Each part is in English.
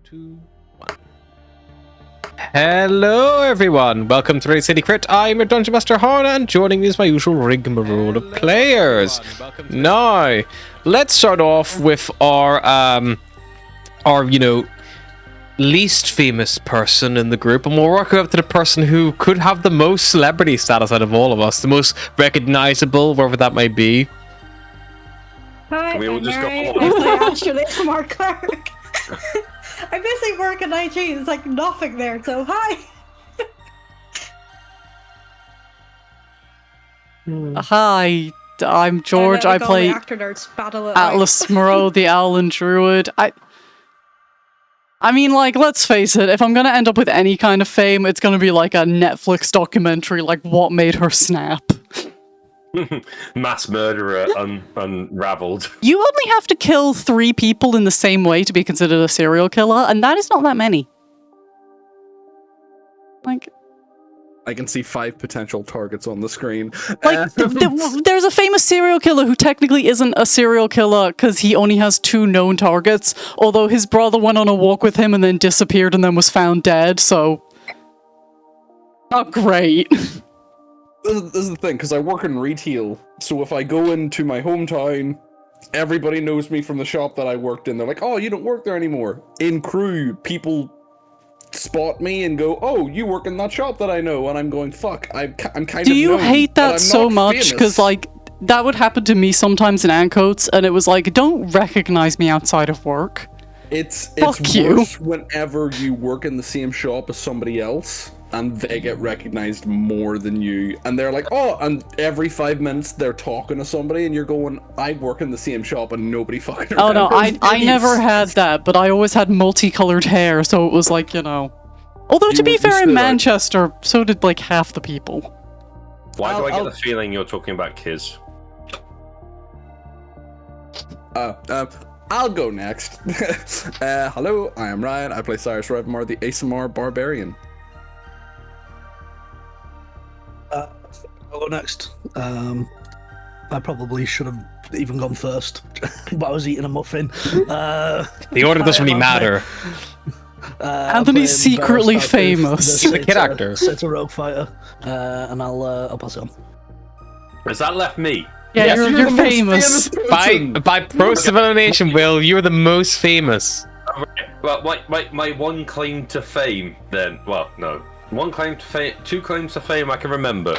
2, 1. Hello, everyone. Welcome to City Crit. I'm your Dungeon Master Harna, and joining me is my usual rigmarole of players. Now, let's start off with our least famous person in the group, and we'll work up to the person who could have the most celebrity status out of all of us, the most recognizable, wherever that might be. Hi, We all I'm just go Mary. on. I'm actually a smart cleric. I basically work in IT. There's like nothing there, so hi. Hi, I'm George. I play actor nerds battle it Atlas Moreau, the Owlin Druid. I mean, like, let's face it, if I'm gonna end up with any kind of fame, it's gonna be like a Netflix documentary, like What Made Her Snap. Mass murderer unraveled. You only have to kill 3 people in the same way to be considered a serial killer, and that is not that many. Like, I can see 5 potential targets on the screen. like there's a famous serial killer who technically isn't a serial killer because he only has 2 known targets, although his brother went on a walk with him and then disappeared and then was found dead, so... Not great. This is the thing, because I work in retail, so if I go into my hometown, everybody knows me from the shop that I worked in. They're like, oh, you don't work there anymore. In crew, people spot me and go, oh, you work in that shop that I know, and I'm going, fuck, I'm kind of Do you known, hate but that I'm so not much? Because, famous. like, that would happen to me sometimes in Ancoats, and it was like, don't recognize me outside of work. It's Fuck you. worse whenever you work in the same shop as somebody else, and they get recognized more than you, and they're like, oh, and every 5 minutes they're talking to somebody, and you're going, I work in the same shop, and nobody fucking Oh no, remembers I me." never had that, but I always had multicolored hair, so it was like, you know... Although, to You be fair, stood in out. Manchester, so did, like, half the people. Why do I get I'll- the feeling you're talking about kids? I'll go next. Hello, I am Ryan. I play Cyrus Revmar, the ASMR Barbarian. I'll go next. I probably should have even gone first, but I was eating a muffin. The order doesn't really matter. Anthony's secretly famous. He's a kid actor. It's a rogue fighter, and I'll pass it on. Has that left me? Yeah, Yes, you're the most famous. person. By pro-civilization, Will, you're the most famous. Well, my one claim to fame, then. Well, no. One claim to fame, 2 claims to fame I can remember.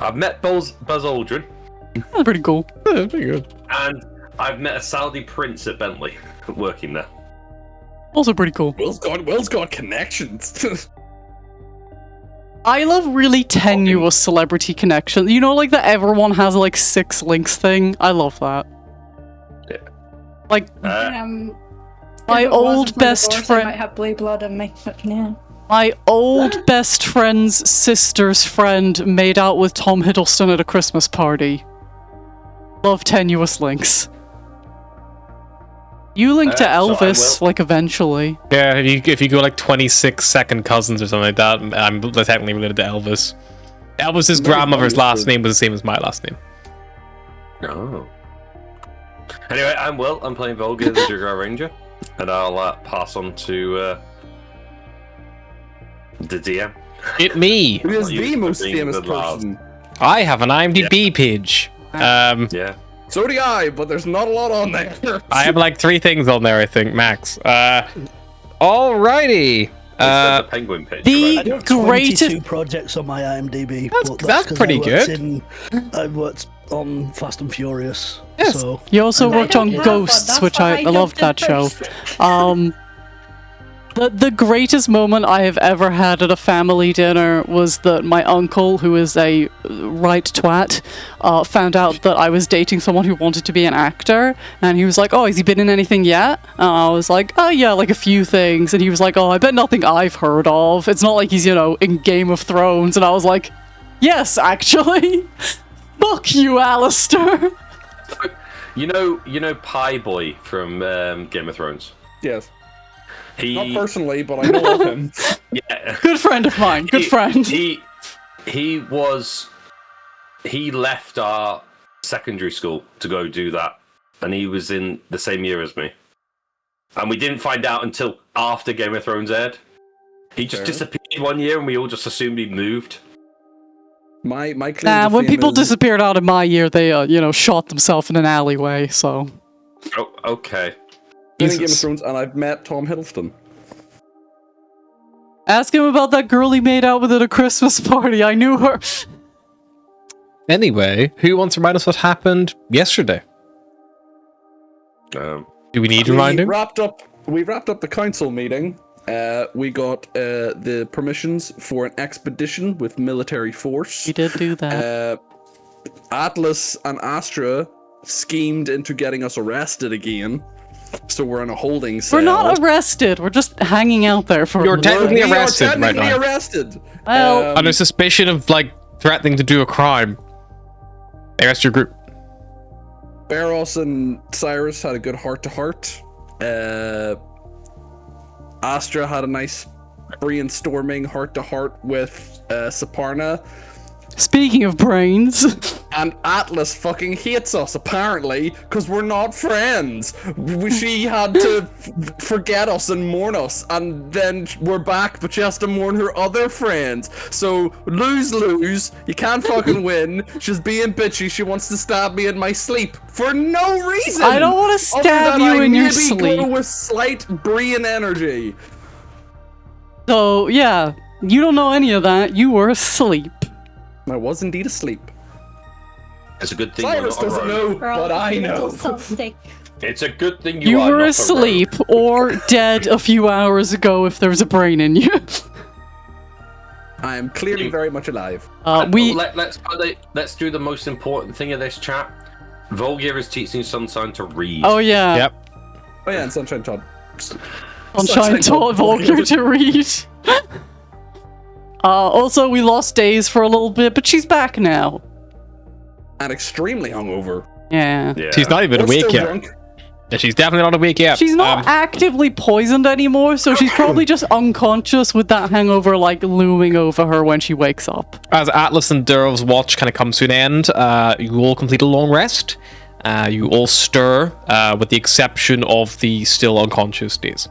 I've met Buzz Aldrin, That's pretty cool. Yeah, pretty good. and I've met a Saudi prince at Bentley, working there. Also pretty cool. Will's got connections. I love really tenuous celebrity connections. You know, like that everyone has like 6 links thing? I love that. Yeah. Like, If my it wasn't old for the best divorce, friend... I might have blue blood in me, but yeah. My old best friend's sister's friend made out with Tom Hiddleston at a Christmas party. Love tenuous links. You link to So I Elvis, will. like, eventually. Yeah, if you go like 26 second cousins or something like that, I'm technically related to Elvis. Elvis's grandmother's last name was the same as my last name. Oh. Anyway, I'm Will. I'm playing Volga, the Jaguar Ranger, and I'll pass on to the DM. It me. Who is You the most being famous the last. person? I have an IMDb page. Yeah. So do I, but there's not a lot on there. I have like 3 things on there, I think, max. Alrighty. The penguin pitch. the right? I have greatest- 22 projects on my IMDb. but That's 'cause pretty I worked good. I worked on Fast and Furious. Yes. So You also I worked on don't have one, Ghosts, that's which why I I loved that jumped in show. first. The greatest moment I have ever had at a family dinner was that my uncle, who is a right twat, found out that I was dating someone who wanted to be an actor, and he was like, oh, has he been in anything yet? And I was like, oh yeah, like a few things, and he was like, oh, I bet nothing I've heard of. It's not like he's, you know, in Game of Thrones, and I was like, yes, actually. Fuck you, Alistair. You know Pie Boy from Game of Thrones? Yes. He, Not personally, but I know of him. yeah. Good friend of mine, good friend. He left our secondary school to go do that, and he was in the same year as me. And we didn't find out until after Game of Thrones aired. He just disappeared one year, and we all just assumed he'd moved. My claim to when fame people is- disappeared out of my year, they shot themselves in an alleyway. So Oh, okay. been in Game of Jesus. Thrones, and I've met Tom Hiddleston. ask him about that girl he made out with at a Christmas party. I knew her. Anyway, who wants to remind us what happened yesterday? Um, Do we need to remind him? We wrapped up the council meeting. We got the permissions for an expedition with military force. We did do that. Atlas and Astra schemed into getting us arrested again, so we're in a holding cell. We're not arrested. We're just hanging out there for. You're technically We are arrested right technically now. arrested. Well, Under suspicion of, like, threatening to do a crime. They arrest your group. Barros and Cyrus had a good heart-to-heart. Astra had a nice brainstorming heart-to-heart with Saparna. speaking of brains, And Atlas fucking hates us, apparently, because we're not friends. She had to forget us and mourn us, and then we're back, but she has to mourn her other friends. So, lose-lose, you can't fucking win. She's being bitchy, she wants to stab me in my sleep, for no reason! I don't want to Other stab than you I in your maybe sleep. Go with slight brain energy. So yeah, you don't know any of that. You were asleep. I was indeed asleep. it's a good thing Cyrus you're not a doesn't rogue. know, but I know. It's a good thing you You are were not asleep A rogue. or dead a few hours ago if there was a brain in you. I am clearly very much alive. Let's do the most important thing of this chat. Volgir is teaching Sunshine to read. Oh yeah. Yep. Oh yeah, and Sunshine Todd. Sunshine taught Volker to read. Also, we lost Days for a little bit, but she's back now. And extremely hungover. Yeah. Yeah. She's not even Or awake still yet. drunk. Yeah, she's definitely not awake yet. She's not actively poisoned anymore, so she's probably just unconscious with that hangover like looming over her when she wakes up. As Atlas and Durov's watch kind of comes to an end, you all complete a long rest. You all stir, with the exception of the still unconscious Days.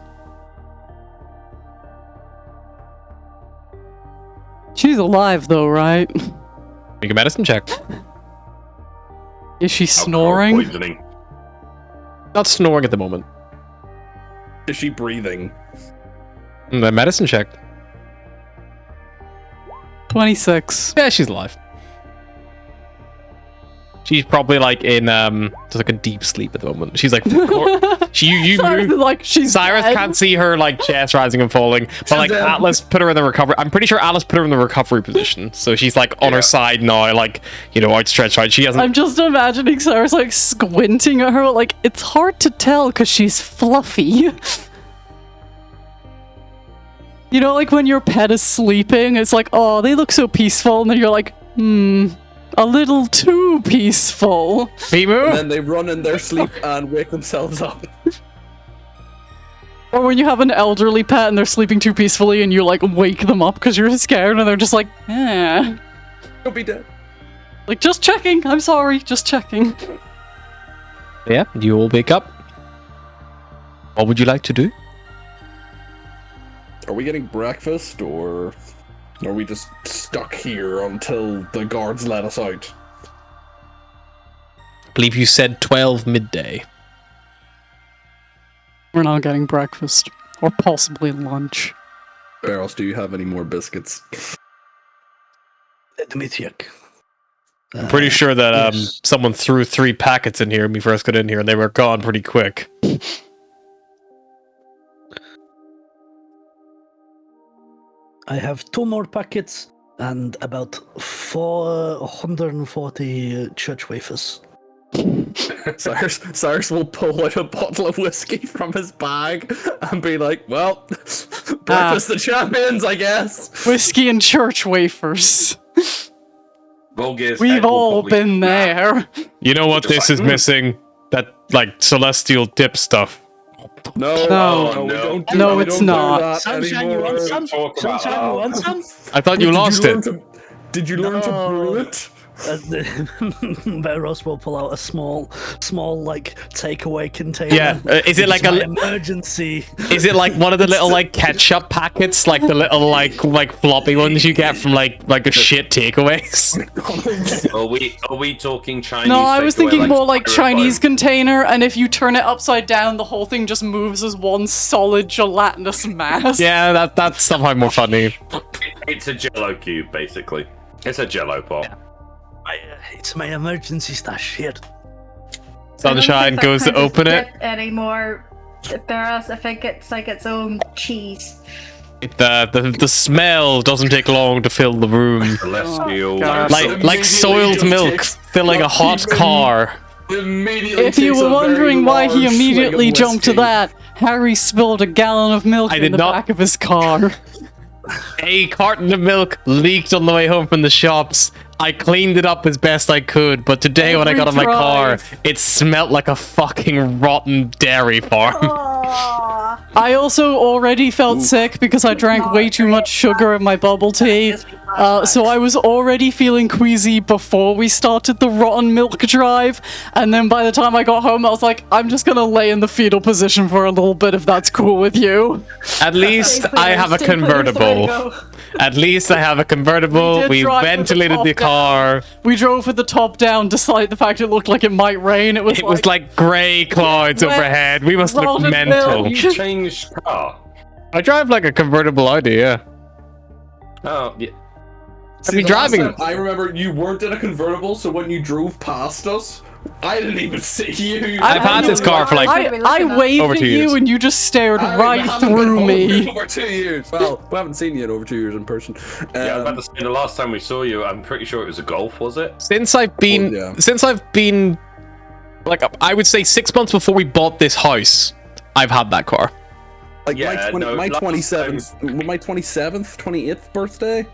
She's alive though, right? Make a medicine check. Is she Alcohol snoring? poisoning. Not snoring at the moment. Is she breathing? A medicine check. 26. Yeah, she's alive. She's probably like in just like a deep sleep at the moment. She's like you Sorry, move. like she's Cyrus dead. can't see her like chest rising and falling, but like dead. Atlas put her in the recovery. I'm pretty sure Atlas put her in the recovery position, so she's like on her side now, like outstretched out. She hasn't. I'm just imagining Cyrus like squinting at her, like it's hard to tell because she's fluffy. You know, like when your pet is sleeping, it's like, oh, they look so peaceful, and then you're like, a little too peaceful. Pimu? And then they run in their sleep and wake themselves up. Or when you have an elderly pet and they're sleeping too peacefully, and you like wake them up because you're scared, and they're just like, eh. You'll be dead. Like, just checking. I'm sorry, just checking. Yeah, you all wake up. What would you like to do? Are we getting breakfast, or are we just stuck here until the guards let us out? I believe you said 12 midday. We're not getting breakfast. Or possibly lunch. Barrels, do you have any more biscuits? Let me check. I'm pretty sure that yes. someone threw 3 packets in here when we first got in here, and they were gone pretty quick. I have 2 more packets and about 440 church wafers. Cyrus will pull out a bottle of whiskey from his bag and be like, well, breakfast of champions, I guess. Whiskey and church wafers. Volgir's We've head will all probably been snap. there. You know what Just this like, is missing? That, like, celestial dip stuff. No, No. we don't do No, we it's don't do not. that Sunshine, you anymore. want some? Talk about Sunshine, you that. want some? I thought you lost it. Did you learn to brew it? Veros will pull out a small like takeaway container. Yeah, is it like It's a my emergency? Is it like one of the little like ketchup packets, like the little like floppy ones you get from like the shit takeaways? Are we talking Chinese? No, I was takeaway, thinking more like styrofoam? Chinese container, and if you turn it upside down, the whole thing just moves as one solid gelatinous mass. Yeah, that's somehow more funny. It's a Jello cube, basically. It's a Jello pot. It's my emergency stash shit. Sunshine goes to open it. Anymore, Barras, I think it's like its own cheese. The smell doesn't take long to fill the room. Celestial. God. Like soiled milk filling a hot car. If you were wondering why he immediately jumped to that, Harry spilled a gallon of milk I in did the not- back of his car. A carton of milk leaked on the way home from the shops. I cleaned it up as best I could, but today when I got in my car, it smelt like a fucking rotten dairy farm. I also already felt sick because I drank way too much sugar in my bubble tea. So I was already feeling queasy before we started the rotten milk drive, and then by the time I got home I was like, I'm just gonna lay in the fetal position for a little bit if that's cool with you. At least I have a convertible. At least I have a convertible. We drive with the ventilated top the car. We drove with the top down despite the fact it looked like it might rain. It was like grey clouds wet, overhead. We must look rotten mental. milk. You changed car. I drive like a convertible Audi, yeah. Oh, yeah. I'd be driving. I remember you weren't in a convertible, so when you drove past us, I didn't even see you. I've had this car for like I waved over at 2 you years. and you just stared I right haven't been through home me. over 2 years. Well, we haven't seen you in over 2 years in person. Yeah, I'm about to say the last time we saw you, I'm pretty sure it was a Golf, was it? Since I've been, like, I would say 6 months before we bought this house, I've had that car. Like Yeah, my last 27th, 28th birthday,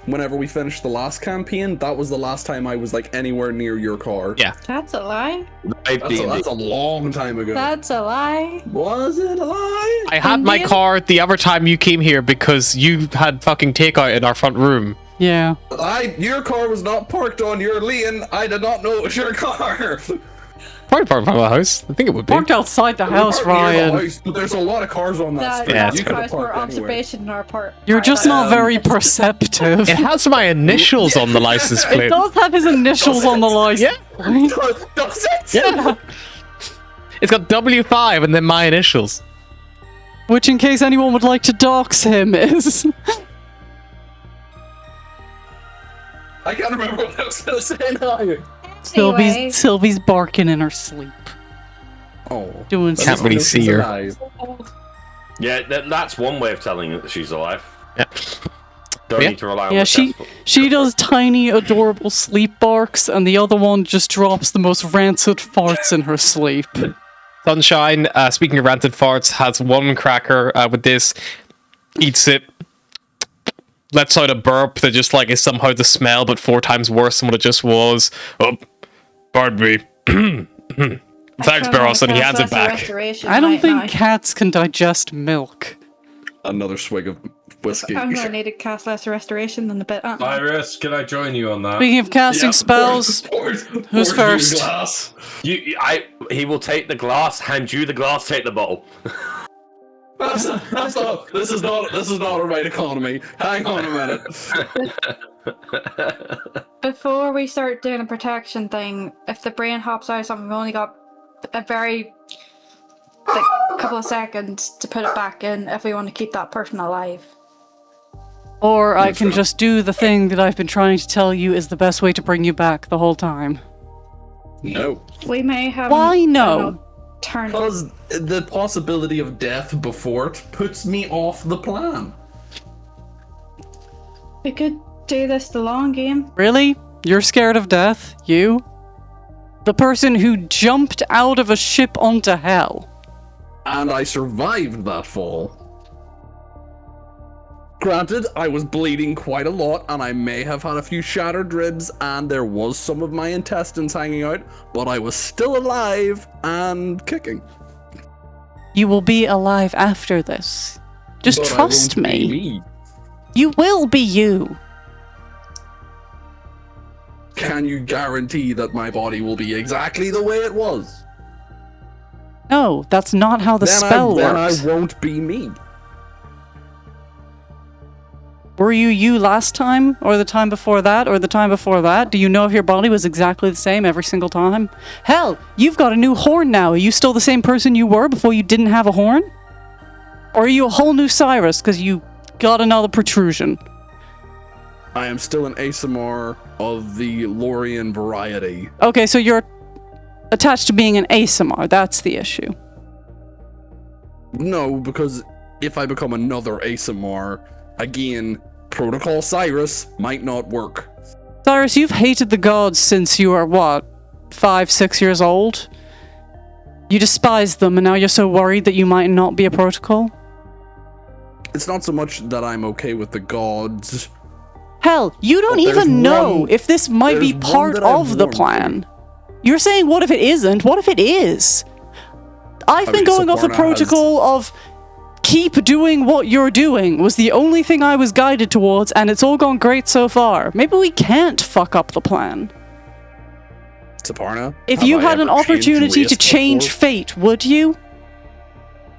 whenever we finished the last campaign, that was the last time I was like anywhere near your car. Yeah. That's a lie. That's a long time ago. That's a lie. Was it a lie? I had my Indian? car the other time you came here because you had fucking takeout in our front room. Yeah. Your car was not parked on your lane. I did not know it was your car. Probably parked by my house. I think it would be. Parked outside the house, We're parked near the Ryan. house, but there's a lot of cars on that That, street. Yeah, that's that's You could've quite more parked anywhere. observation on our part. You're just not very That's- perceptive. It has my initials on the license It plate. does have his initials on the license plate. Does it? Yeah. It's got W5 and then my initials. Which, in case anyone would like to dox him, is... I can't remember what I was going to say now. Anyway, Sylvie's barking in her sleep. Oh. Doing Can't really see her. Yeah, that's one way of telling that she's alive. Yeah. Don't Yeah. need to rely on Yeah, the she does tiny, adorable sleep barks, and the other one just drops the most rancid farts in her sleep. Sunshine, speaking of ranted farts, has one cracker with this, eats it, lets out a burp that just like is somehow the smell, but 4 times worse than what it just was. Oh, pardon me. Thanks, Barros, and he hands it back. I don't think cats can digest milk. Another swig of whiskey. I'm going to need to cast lesser restoration in a bit. aren't I? Iris, can I join you on that? Speaking of casting spells, who's first? He will take the glass, hand you the glass, take the bottle. That's not, this is not a right economy. Hang on a minute. Before we start doing a protection thing, if the brain hops out of something, we've only got a very couple of seconds to put it back in if we want to keep that person alive. Or I can just do the thing that I've been trying to tell you is the best way to bring you back the whole time. No. We may have. Why no? Turn. Because the possibility of death before it puts me off the plan. We could do this the long game. Really? You're scared of death? You? The person who jumped out of a ship onto hell. And I survived that fall. Granted, I was bleeding quite a lot, and I may have had a few shattered ribs, and there was some of my intestines hanging out, but I was still alive and kicking. You will be alive after this. Just But I trust won't be me. You will be you. can you guarantee that my body will be exactly the way it was? No, that's not how the spell works. Then I won't be me. Were you last time, or the time before that, or the time before that? Do you know if your body was exactly the same every single time? Hell, you've got a new horn now. Are you still the same person you were before you didn't have a horn? Or are you a whole new Cyrus because you got another protrusion? I am still an ASMR of the Lorian variety. Okay, so you're attached to being an ASMR. That's the issue. No, because if I become another ASMR, again, Protocol Cyrus might not work. Cyrus, you've hated the gods since you were, what, 5, 6 years old? You despised them, and now you're so worried that you might not be a protocol? It's not so much that I'm okay with the gods. Hell, you don't even know if this might be part of the plan. You're saying, what if it isn't? What if it is? I've been going off the protocol of keep doing what you're doing was the only thing I was guided towards, and it's all gone great so far. Maybe we can't fuck up the plan. Saparna? If you had an opportunity to change fate, would you?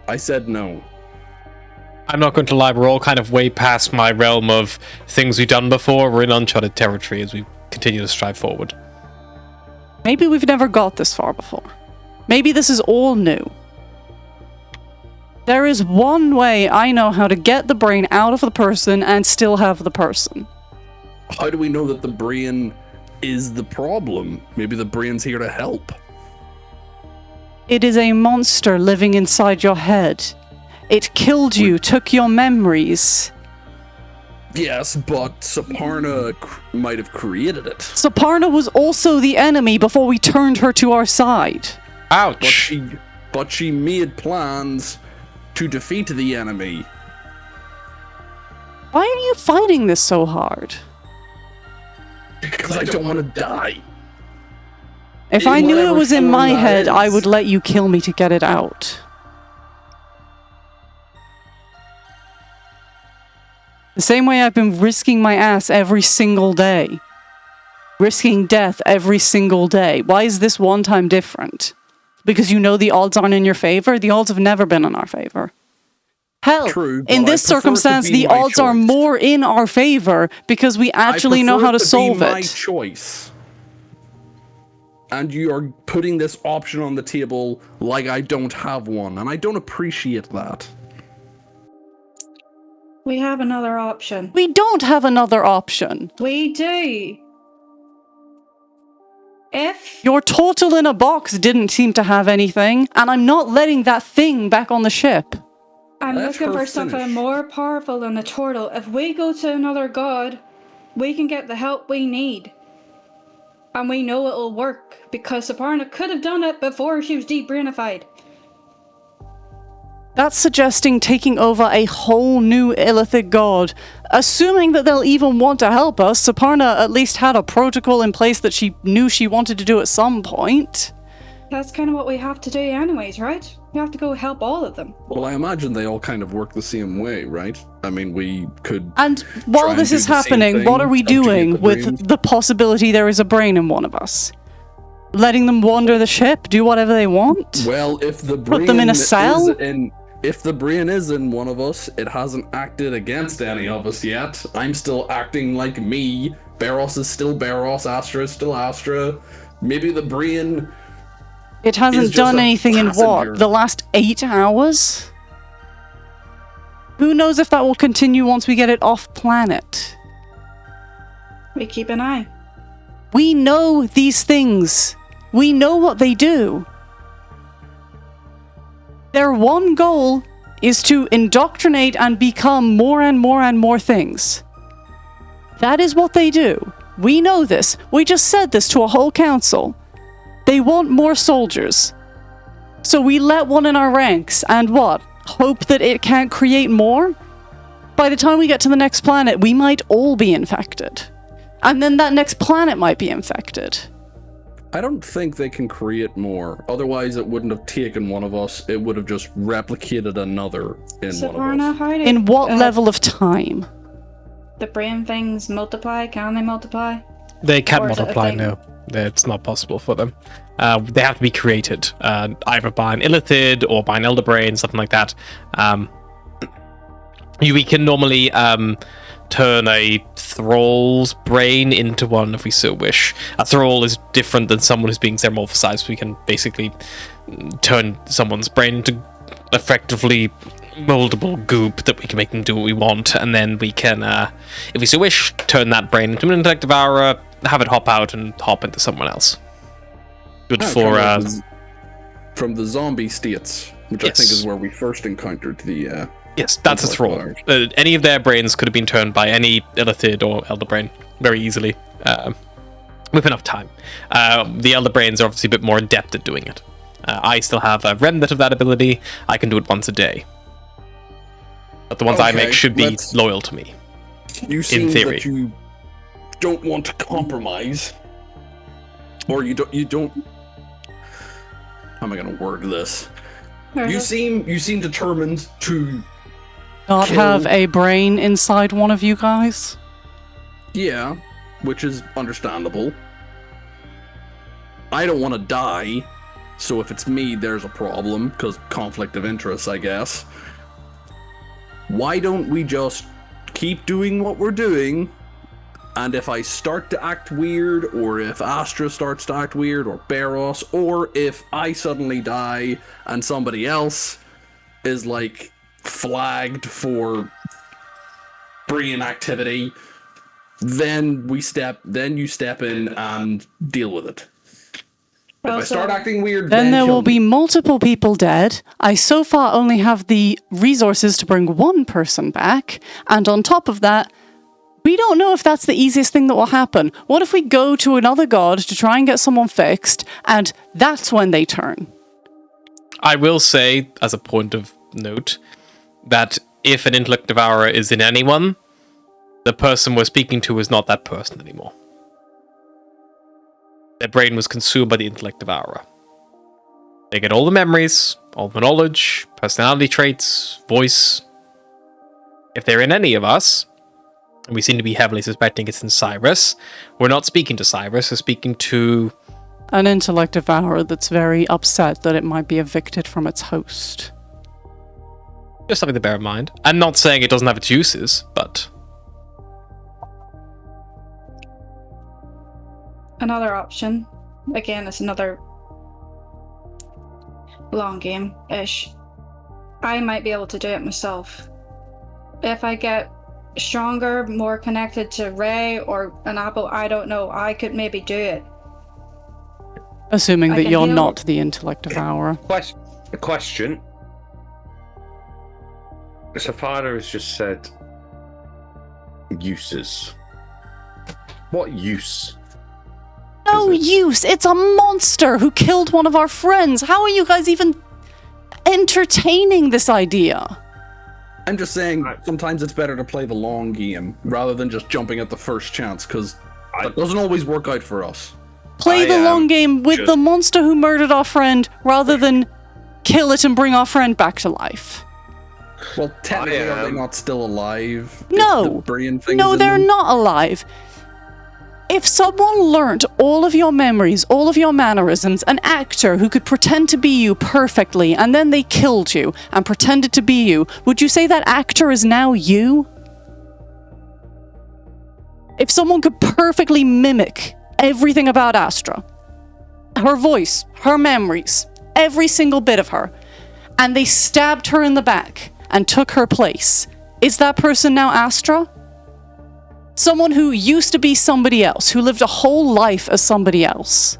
I said no. I'm not going to lie, we're all kind of way past my realm of things we've done before. We're in uncharted territory as we continue to strive forward. Maybe we've never got this far before. Maybe this is all new. There is one way I know how to get the brain out of the person and still have the person. How do we know that the brain is the problem? Maybe the brain's here to help. It is a monster living inside your head. It killed you, took your memories. Yes, but Saparna might have created it. Saparna was also the enemy before we turned her to our side. Ouch! But she made plans to defeat the enemy. Why are you fighting this so hard? Because I don't want to die. If I knew it was in my head, I would let you kill me to get it out. The same way I've been risking my ass every single day. Risking death every single day. Why is this one time different? Because you know the odds aren't in your favor? The odds have never been in our favor. Hell, True, in this circumstance, the odds are more in our favor because we actually know how to solve it. My choice. And you are putting this option on the table like I don't have one, and I don't appreciate that. We have another option. We don't have another option. We do. If Your turtle in a box didn't seem to have anything, and I'm not letting that thing back on the ship. I'm Let looking her for something finish. more powerful than the turtle, if we go to another god, we can get the help we need. And we know it'll work, because Saparna could have done it before she was debrainified. That's suggesting taking over a whole new Illithid god. Assuming that they'll even want to help us, Saparna at least had a protocol in place that she knew she wanted to do at some point. That's kind of what we have to do anyways, right? We have to go help all of them. Well, I imagine they all kind of work the same way, right? I mean, we could... And while try and this do is the same happening, thing, what are we help you get doing the with brains. the possibility there is a brain in one of us? Letting them wander the ship, do whatever they want? Well, if the brain them in a cell? If the brain is in one of us, it hasn't acted against any of us yet. I'm still acting like me. Barros is still Barros. Astra is still Astra. Maybe the brain... It hasn't just done a anything in passenger. what? The last 8 hours? Who knows if that will continue once we get it off planet? We keep an eye. We know these things. We know what they do. Their one goal is to indoctrinate and become more and more and more things. That is what they do. We know this. We just said this to a whole council. They want more soldiers. So we let one in our ranks and what? Hope that it can't create more? By the time we get to the next planet, we might all be infected. And then that next planet might be infected. I don't think they can create more. Otherwise, it wouldn't have taken one of us. It would have just replicated another in one of Saparna, us. how do In what level of time? the brain things multiply? Can they multiply? They can't Or is it a multiply, thing? no. It's not possible for them. They have to be created, either by an illithid or by an elder brain, something like that. We can normally turn a thrall's brain into one if we so wish. A thrall is different than someone who's being xenomorphized. We can basically turn someone's brain into effectively moldable goop that we can make them do what we want, and then we can, if we so wish, turn that brain into an intellect devourer, have it hop out and hop into someone else. Good for from the zombie states, which I think is where we first encountered the. Yes, that's a thrall. Any of their brains could have been turned by any illithid or elder brain very easily, with enough time. The elder brains are obviously a bit more adept at doing it. I still have a remnant of that ability. I can do it once a day. But the ones I make should be loyal to me. You seem in theory. that you don't want to compromise, or you don't. How am I going to word this? You seem determined to Not have a brain inside one of you guys? Yeah, which is understandable. I don't want to die, so if it's me, there's a problem, because conflict of interest, I guess. Why don't we just keep doing what we're doing, and if I start to act weird, or if Astra starts to act weird, or Barros, or if I suddenly die and somebody else is, like, flagged for brain activity, then you step in and deal with it. If I start acting weird, then there will be multiple people dead. I so far only have the resources to bring one person back, and on top of that, we don't know if that's the easiest thing that will happen. What if we go to another god to try and get someone fixed, and that's when they turn? I will say, as a point of note, that if an intellect devourer is in anyone, the person we're speaking to is not that person anymore. Their brain was consumed by the intellect devourer. They get all the memories, all the knowledge, personality traits, voice. If they're in any of us, and we seem to be heavily suspecting it's in Cyrus, we're not speaking to Cyrus, we're speaking to an intellect devourer that's very upset that it might be evicted from its host. Just something to bear in mind. I'm not saying it doesn't have its uses, but... Another option, again, it's another long game-ish. I might be able to do it myself. If I get stronger, more connected to Ray or an apple, I don't know, I could maybe do it. Assuming that you're not the intellect devourer. Question. Safada has just said uses. What use? No use! It's a monster who killed one of our friends! How are you guys even entertaining this idea? I'm just saying, sometimes it's better to play the long game, rather than just jumping at the first chance, because that doesn't always work out for us. Play the long game with the monster who murdered our friend, rather than kill it and bring our friend back to life. Well, technically, are they not still alive? No! No, they're not alive. If someone learnt all of your memories, all of your mannerisms, an actor who could pretend to be you perfectly, and then they killed you and pretended to be you, would you say that actor is now you? If someone could perfectly mimic everything about Astra, her voice, her memories, every single bit of her, and they stabbed her in the back and took her place, is that person now Astra? Someone who used to be somebody else, who lived a whole life as somebody else.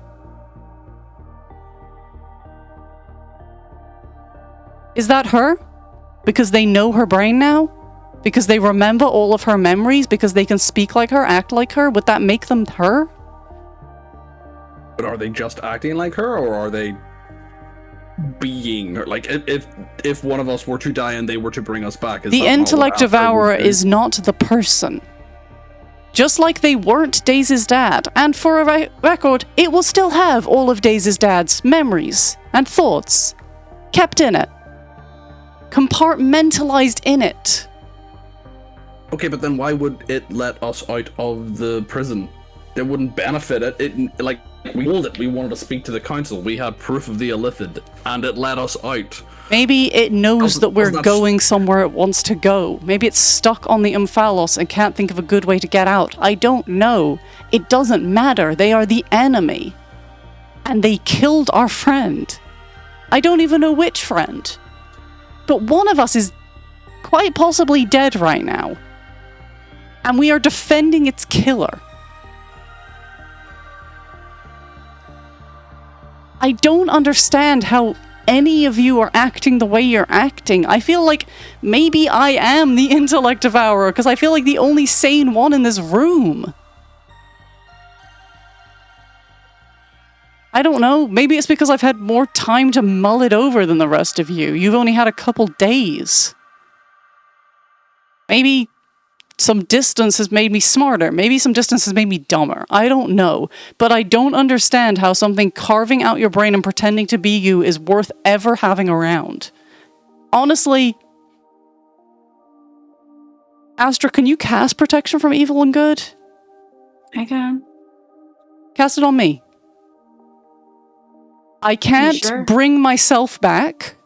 Is that her? Because they know her brain now? Because they remember all of her memories? Because they can speak like her, act like her? Would that make them her? But are they just acting like her, or are they being her? Like, if one of us were to die and they were to bring us back, is the intellect devourer is not the person. Just like they weren't Daisy's dad, and for a record, it will still have all of Daisy's dad's memories and thoughts kept in it, compartmentalized in it. Okay, but then why would it let us out of the prison it wouldn't benefit it. It like we told it we wanted to speak to the council. We had proof of the illithid, and it let us out. Maybe it knows that we're Wasn't that going somewhere it wants to go. Maybe it's stuck on the Umphalos and can't think of a good way to get out. I don't know. It doesn't matter. They are the enemy. And they killed our friend. I don't even know which friend. But one of us is quite possibly dead right now. And we are defending its killer. I don't understand how any of you are acting the way you're acting. I feel like maybe I am the intellect devourer because I feel like the only sane one in this room. I don't know. Maybe it's because I've had more time to mull it over than the rest of you. You've only had a couple days. Maybe some distance has made me smarter. Maybe some distance has made me dumber. I don't know. But I don't understand how something carving out your brain and pretending to be you is worth ever having around. Honestly, Astra, can you cast protection from evil and good? I can. Cast it on me. I can't sure? bring myself back.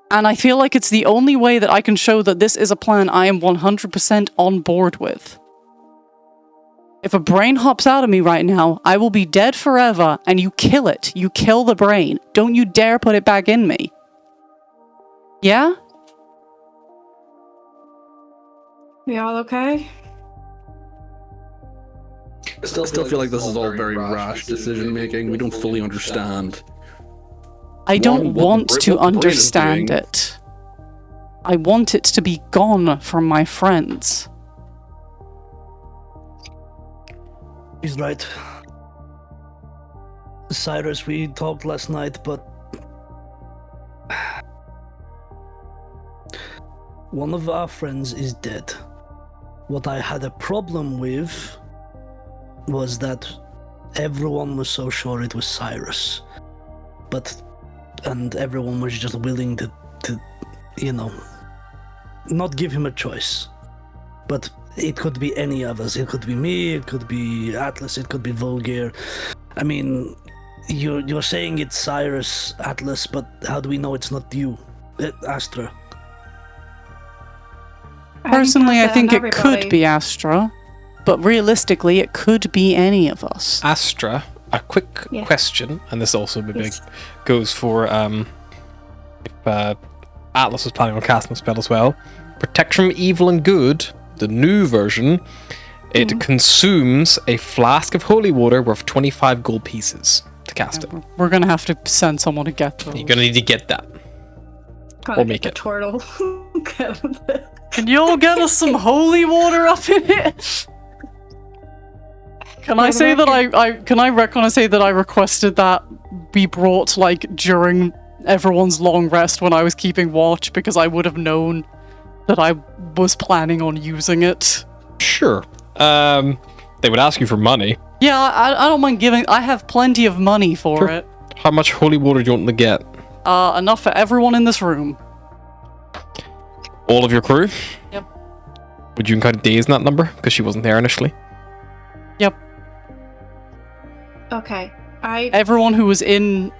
And I feel like it's the only way that I can show that this is a plan I am 100% on board with. If a brain hops out of me right now, I will be dead forever, and you kill it. You kill the brain. Don't you dare put it back in me. Yeah? We all okay? I still feel like this is all very rash decision making. We don't fully understand. I don't want to what the brain is understand doing. it. I want it to be gone from my friends. He's right. Cyrus, we talked last night, but one of our friends is dead. What I had a problem with was that everyone was so sure it was Cyrus. And everyone was just willing to, you know, not give him a choice. But it could be any of us. It could be me, it could be Atlas, it could be Volgir. I mean, you're saying it's Cyrus, Atlas, but how do we know it's not you, Astra? Personally, I think it could everybody. be Astra, but realistically, it could be any of us. Astra, a quick Yeah. question, and this also maybe Yes. goes for if Atlas was planning on casting a spell as well. Protect from evil and good, the new version, it consumes a flask of holy water worth 25 gold pieces to cast it. We're gonna have to send someone to get those. You're gonna need to get that. Gotta Or get make the it. turtle. Can you all get us some holy water up in it? Can I say that I say that I requested that be brought like during everyone's long rest when I was keeping watch because I would have known that I was planning on using it. Sure. They would ask you for money. Yeah, I don't mind giving. I have plenty of money for Sure. it. How much holy water do you want to get? Enough for everyone in this room. All of your crew? Yep. Would you include Days in that number? Because she wasn't there initially. Yep. Okay. Everyone who was in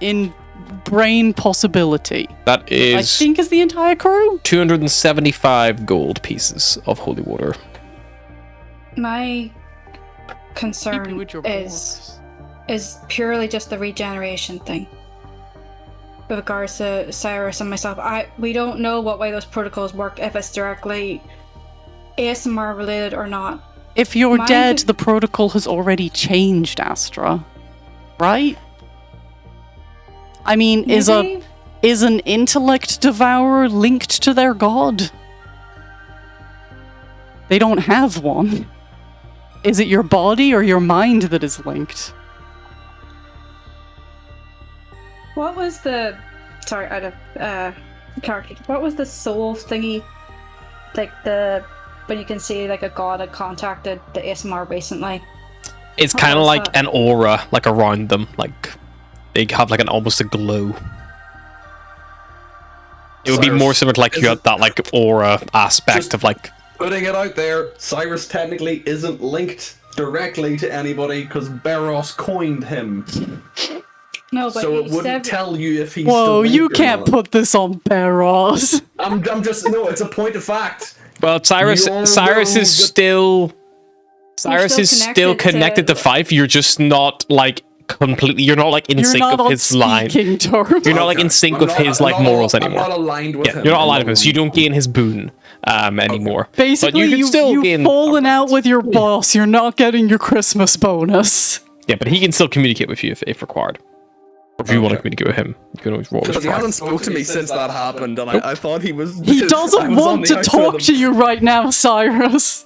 brain possibility. That I is think is the entire crew. 275 gold pieces of holy water. My concern Keep it with your is purely just the regeneration thing. With regards to Cyrus and myself, we don't know what way those protocols work, if it's directly ASMR related or not. If you're Mine dead, could- the protocol has already changed, Astra. Right? I mean, Maybe? is an intellect devourer linked to their god? They don't have one. Is it your body or your mind that is linked? What was the... Sorry, out of character. What was the soul thingy? Like when you can see like a god had contacted the ASMR recently. It's What kind of was like that? an aura, like around them, like they have like an almost a glow. It would be Cyrus, more similar to like is you have it- that like aura aspect Just- of like Putting it out there, Cyrus technically isn't linked directly to anybody because Barros coined him. No, but So you it wouldn't said tell you if he's Whoa, still you linked or can't not. put this on Barros. I'm just no. It's a point of fact. Well, Cyrus You all Cyrus know is that- still Cyrus is still connected to Fife. You're just not like completely. You're not like in You're sync not of on his line. speaking terms. You're not like in sync with his like morals anymore. I'm not aligned with Yeah, him. you're not I'm aligned with him, so you don't gain his boon anymore. Basically, but you can still gain. you've fallen out with your boss. You're not getting your Christmas bonus. Yeah, but he can still communicate with you if required. Or if you want to communicate with him, you can always roll. Because he hasn't spoken to me since that happened, and I thought he was. He I doesn't was on want the to ice with talk him. to you right now, Cyrus.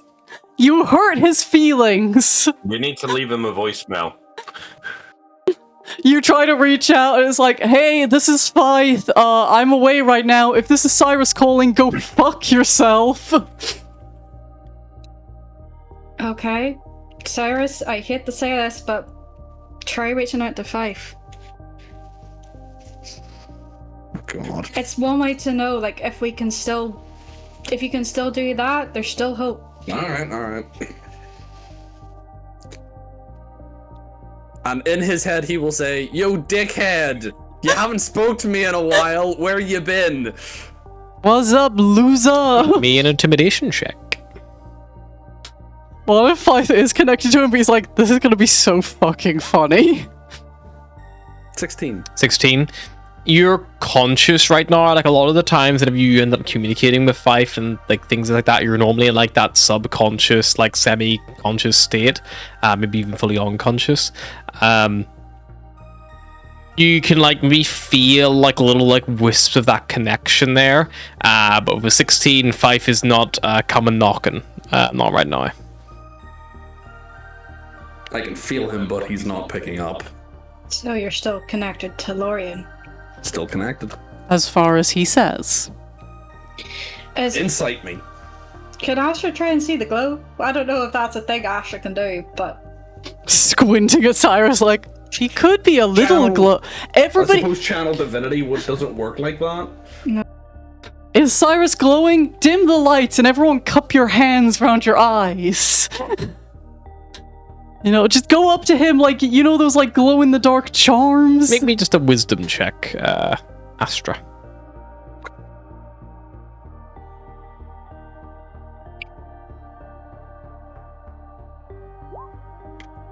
You hurt his feelings. We need to leave him a voicemail. You try to reach out, and it's like, hey, this is Fife. I'm away right now. If this is Cyrus calling, go fuck yourself. Okay. Cyrus, I hate to say this, but try reaching out to Fife. God. It's one way to know, like, if you can still do that, there's still hope. All right. And in his head, he will say, "Yo, dickhead, you haven't spoke to me in a while. Where you been?" What's up, loser? Me an intimidation check. What if Fife is connected to him, but he's like, this is gonna be so fucking funny. 16. 16. You're conscious right now. Like a lot of the times that if you end up communicating with Fife and like things like that, you're normally in like that subconscious, like semi-conscious state, maybe even fully unconscious. You can like maybe feel like little like wisps of that connection there. But with 16, Fife is not coming knocking. Not right now. I can feel him, but he's not picking up. So you're still connected to Lorien. Still connected. As far as he says. Incite me. Could Asher try and see the glow? I don't know if that's a thing Asher can do, but Squinting at Cyrus like, he could be a little Channel- glow. I Everybody, suppose channel divinity doesn't work like that. is Cyrus glowing? Dim the lights and everyone cup your hands around your eyes. You know, just go up to him like, you know those like glow-in-the-dark charms? Make me just a wisdom check, Astra.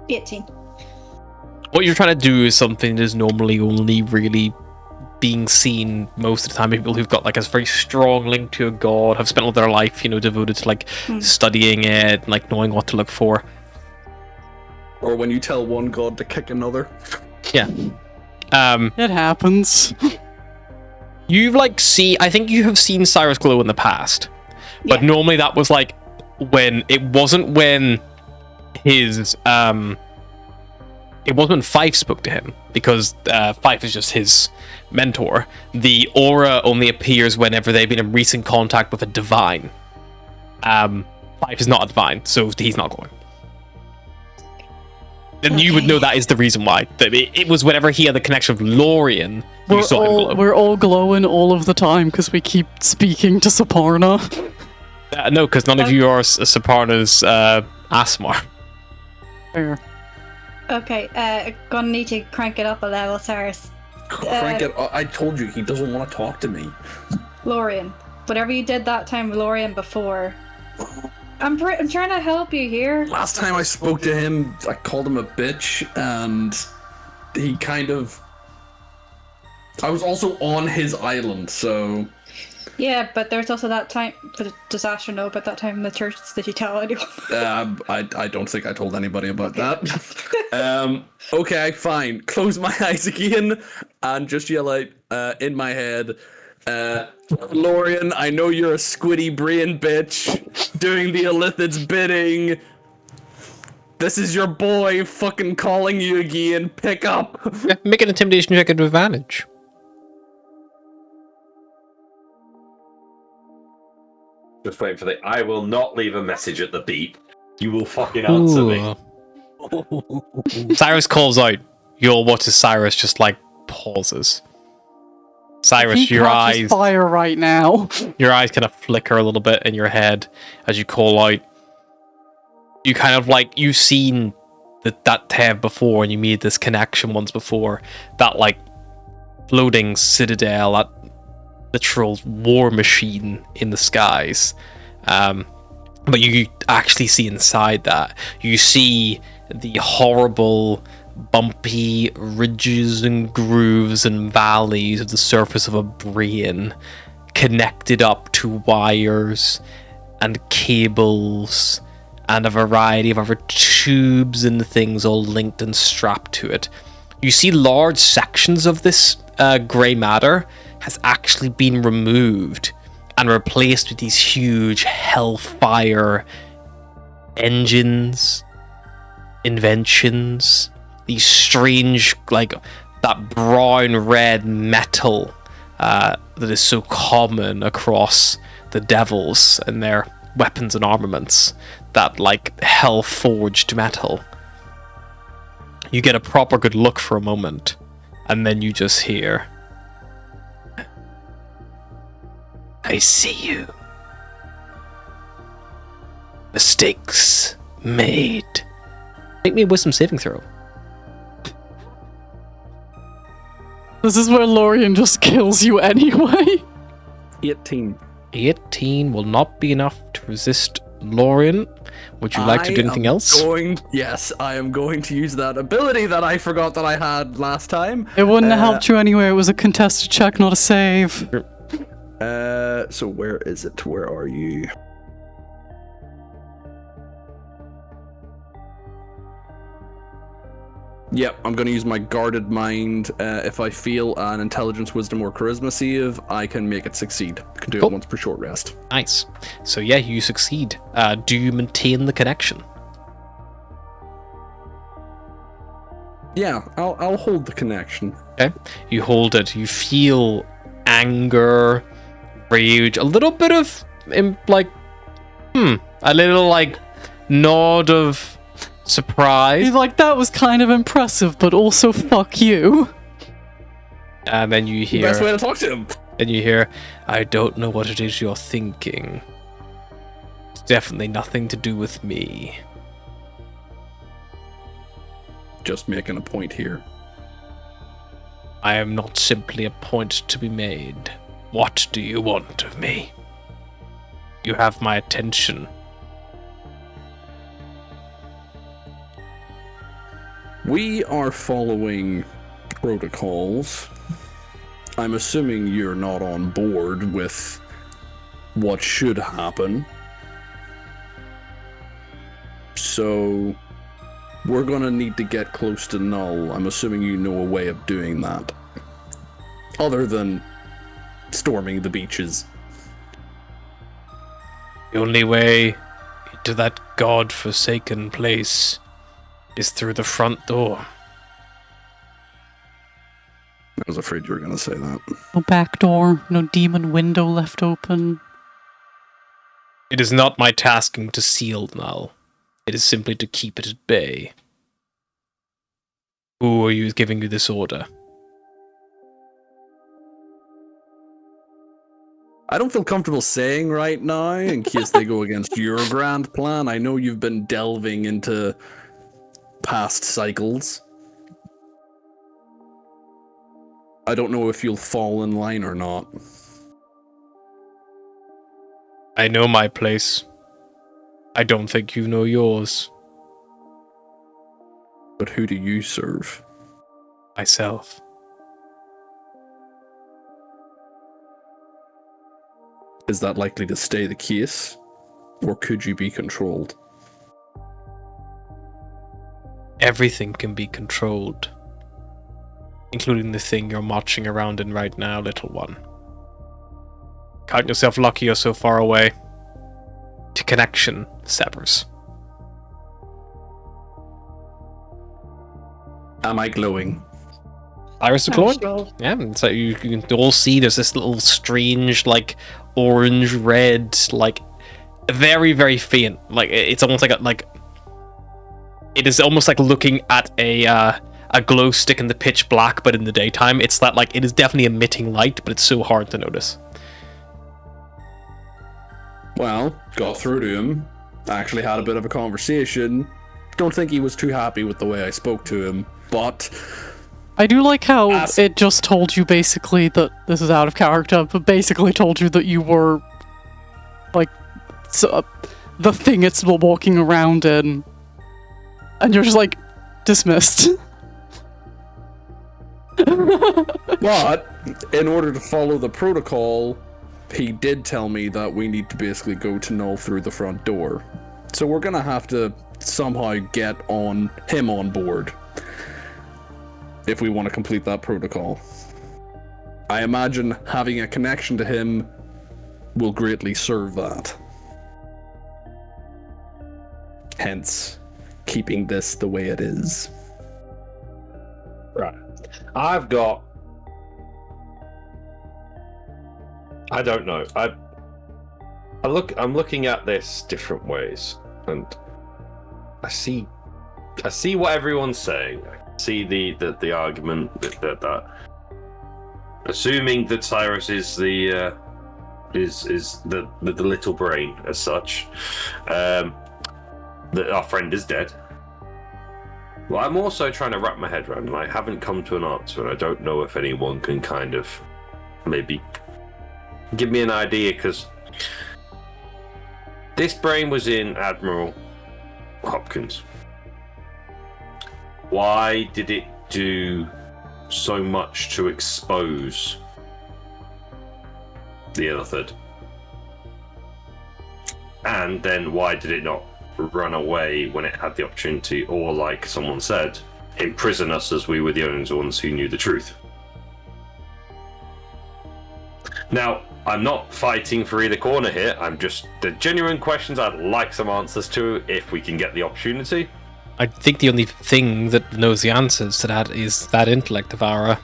$18. What you're trying to do is something that is normally only really being seen most of the time by people who've got like a very strong link to a god, have spent all their life, you know, devoted to like studying it, like knowing what to look for. Or when you tell one god to kick another. Yeah. It happens. You've like I think you have seen Cyrus glow in the past, but Yeah. normally that was like when it wasn't when his it wasn't when Fife spoke to him, because Fife is just his mentor. The aura only appears whenever they've been in recent contact with a divine. Fife is not a divine, so he's not glowing. And you would know that is the reason why. That it was whenever he had the connection with Lorien, you saw him glow. We're all glowing all of the time because we keep speaking to Saparna. No, because none of you are Saparna's Asmar. Fair. Okay, gonna need to crank it up a level, Cyrus. Crank it. I told you he doesn't want to talk to me. Lorien. Whatever you did that time with Lorien before. I'm trying to help you here. Last time I spoke to him, I called him a bitch, and he kind of. I was also on his island, so. Yeah, but there's also that time. Does Asher know about that time in the church? Did you tell anyone? I don't think I told anybody about that. Okay, fine. Close my eyes again and just yell out in my head, Lorien, I know you're a squiddy brain bitch doing the Illithid's bidding. This is your boy fucking calling you again. Pick up. Yeah, make an intimidation check at advantage. Just waiting for I will not leave a message at the beep. You will fucking answer me. Cyrus calls out. You'll watch as Cyrus just like pauses. Cyrus, He your catches eyes fire right now. kind of flicker a little bit in your head as you call out. you kind of like, you've seen that Tev before, and you made this connection once before. That like floating citadel, that literal war machine in the skies. But you actually see inside that. You see the horrible, bumpy ridges and grooves and valleys of the surface of a brain, connected up to wires and cables and a variety of other tubes and things all linked and strapped to it. You see large sections of this grey matter has actually been removed and replaced with these huge hellfire engines, inventions, these strange, like, that brown red metal that is so common across the devils and their weapons and armaments, that like hell forged metal. You get a proper good look for a moment, and then you just hear, I see you. Mistakes made. Make me a wisdom saving throw. This is where Lorien just kills you anyway. 18. 18 will not be enough to resist Lorien. Would you like to do anything else? Yes, I am going to use that ability that I forgot that I had last time. It wouldn't have helped you anyway. It was a contested check, not a save. So where is it? Where are you? Yep, I'm going to use my guarded mind. If I feel an intelligence, wisdom, or charisma save, I can make it succeed. I can do it once per short rest. Nice. So yeah, you succeed. Do you maintain the connection? Yeah, I'll hold the connection. Okay. You hold it. You feel anger, rage, a little bit of a little like nod of surprise. He's like, that was kind of impressive, but also fuck you. And then you hear, Best way to talk to him. and you hear, I don't know what it is you're thinking. It's definitely nothing to do with me. Just making a point here. I am not simply a point to be made. What do you want of me? You have my attention. We are following protocols. I'm assuming you're not on board with what should happen. So we're gonna need to get close to Null. I'm assuming you know a way of doing that. Other than storming the beaches. The only way into that god-forsaken place is through the front door. I was afraid you were gonna say that. No back door, no demon window left open. It is not my tasking to seal Null. It is simply to keep it at bay. Who are you giving you this order? I don't feel comfortable saying right now, in case they go against your grand plan. I know you've been delving into past cycles. I don't know if you'll fall in line or not. I know my place. I don't think you know yours. But who do you serve? Myself. Is that likely to stay the case? Or could you be controlled? Everything can be controlled. Including the thing you're marching around in right now, little one. Count yourself lucky you're so far away. To connection severs. Am I glowing? Iris of glowing? Yeah, it's like you can all see there's this little strange, like, orange, red, like, very, very faint. Like, it's almost like it is almost like looking at a glow stick in the pitch black, but in the daytime. It's that, like, it is definitely emitting light, but it's so hard to notice. Well, got through to him. I actually had a bit of a conversation. Don't think he was too happy with the way I spoke to him, but I do like how As- it just told you basically that this is out of character, but basically told you that you were like the thing it's walking around in, and you're just like dismissed. But in order to follow the protocol, he did tell me that we need to basically go to Null through the front door. So we're gonna have to somehow get him on board if we want to complete that protocol. I imagine having a connection to him will greatly serve that. Hence, keeping this the way it is. Right. I don't know. I'm looking at this different ways, and I see what everyone's saying. I see the argument that assuming that Cyrus is the little brain as such, that our friend is dead. Well, I'm also trying to wrap my head around, and I haven't come to an answer, and I don't know if anyone can kind of maybe give me an idea, because this brain was in Admiral Hopkins. Why did it do so much to expose the other third? And then why did it not run away when it had the opportunity, or like someone said, imprison us as we were the only ones who knew the truth? Now, I'm not fighting for either corner here. I'm just the genuine questions I'd like some answers to if we can get the opportunity. I think the only thing that knows the answers to that is that intellect devourer.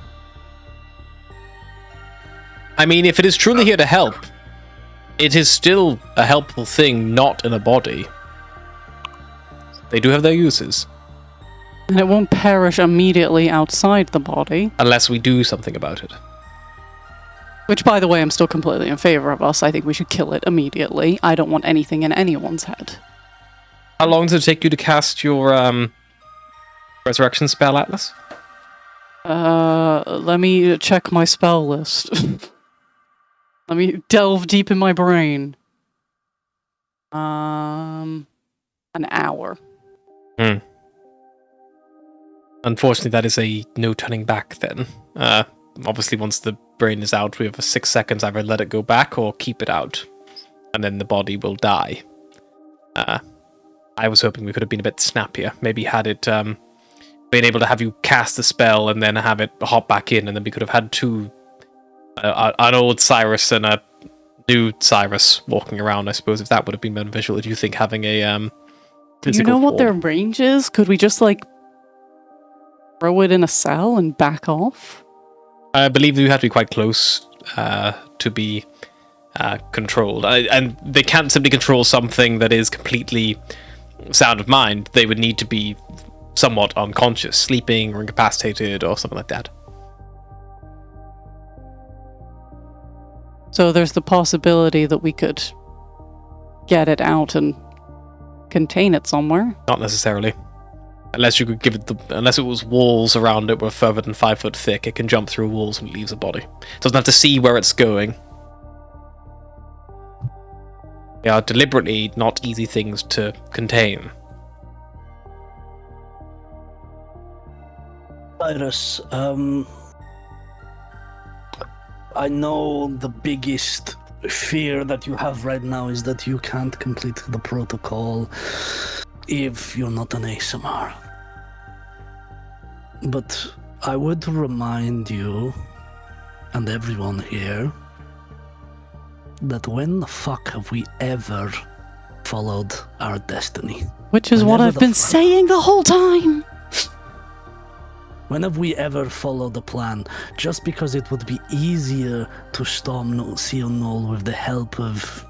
I mean, if it is truly here to help, it is still a helpful thing, not in a body. They do have their uses. And it won't perish immediately outside the body. Unless we do something about it. Which, by the way, I'm still completely in favor of us. I think we should kill it immediately. I don't want anything in anyone's head. How long does it take you to cast your resurrection spell, Atlas? Let me check my spell list. Let me delve deep in my brain. An hour. Unfortunately, that is a no turning back then. Obviously, once the brain is out, we have 6 seconds, either let it go back or keep it out. And then the body will die. I was hoping we could have been a bit snappier. Maybe had it been able to have you cast the spell and then have it hop back in, and then we could have had two... an old Cyrus and a new Cyrus walking around, I suppose, if that would have been beneficial. Do you think having a Do you know what their range is? Could we just, like, throw it in a cell and back off? I believe you have to be quite close to be controlled. And they can't simply control something that is completely sound of mind. They would need to be somewhat unconscious, sleeping or incapacitated or something like that. So there's the possibility that we could get it out and contain it somewhere. Not necessarily. Unless you could give it unless it was walls around it were further than 5 foot thick, it can jump through walls and leaves the body. It doesn't have to see where it's going. They are deliberately not easy things to contain. Cyrus, I know the biggest fear that you have right now is that you can't complete the protocol if you're not an ASMR. But I would remind you, and everyone here, that when the fuck have we ever followed our destiny? Which is what I've been saying the whole time! When have we ever followed the plan? Just because it would be easier to storm Seal Null with the help of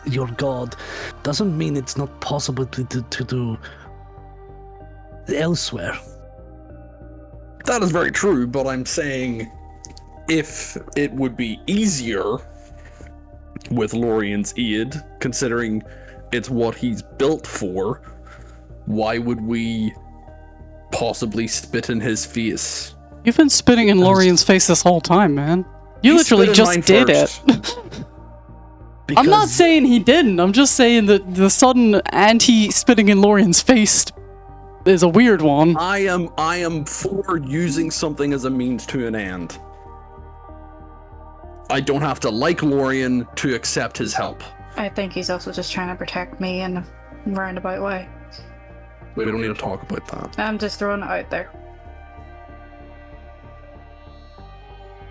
your god, doesn't mean it's not possible to do elsewhere. That is very true, but I'm saying if it would be easier with Lorien's aid, considering It's what he's built for. Why would we possibly spit in his face? You've been spitting in Lorian's face this whole time, man. You He literally spit in just mine did first. it. I'm not saying he didn't. I'm just saying that the sudden anti-spitting in Lorian's face is a weird one. I am for using something as a means to an end. I don't have to like Lorian to accept his help. I think he's also just trying to protect me in a roundabout way. We don't need to talk about that. I'm just throwing it out there.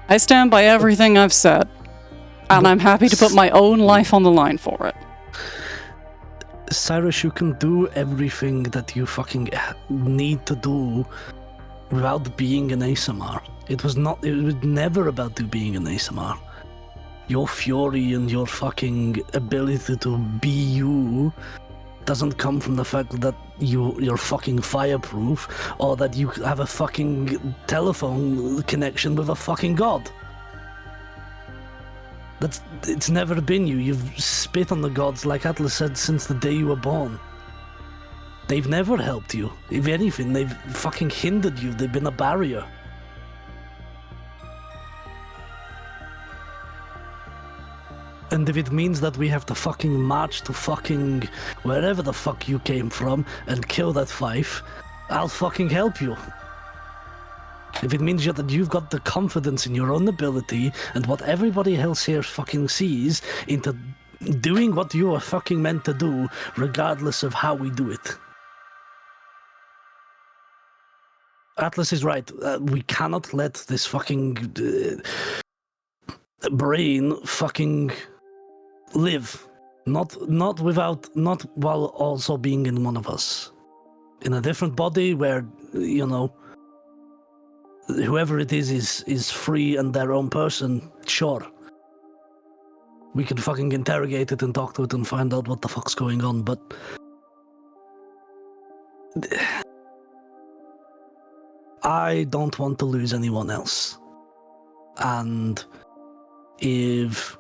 I stand by everything I've said. And I'm happy to put my own life on the line for it. Cyrus, you can do everything that you fucking need to do without being an ASMR. It was never about you being an ASMR. Your fury and your fucking ability to be you doesn't come from the fact that you're fucking fireproof or that you have a fucking telephone connection with a fucking god. It's never been you. You've spit on the gods, like Atlas said, since the day you were born. They've never helped you. If anything, they've fucking hindered you. They've been a barrier. And if it means that we have to fucking march to fucking wherever the fuck you came from and kill that fife, I'll fucking help you. If it means that you've got the confidence in your own ability and what everybody else here fucking sees into doing what you are fucking meant to do, regardless of how we do it. Atlas is right. We cannot let this fucking brain fucking live. Not while also being in one of us. In a different body where, you know, whoever it is free and their own person, sure. We can fucking interrogate it and talk to it and find out what the fuck's going on, but I don't want to lose anyone else. And if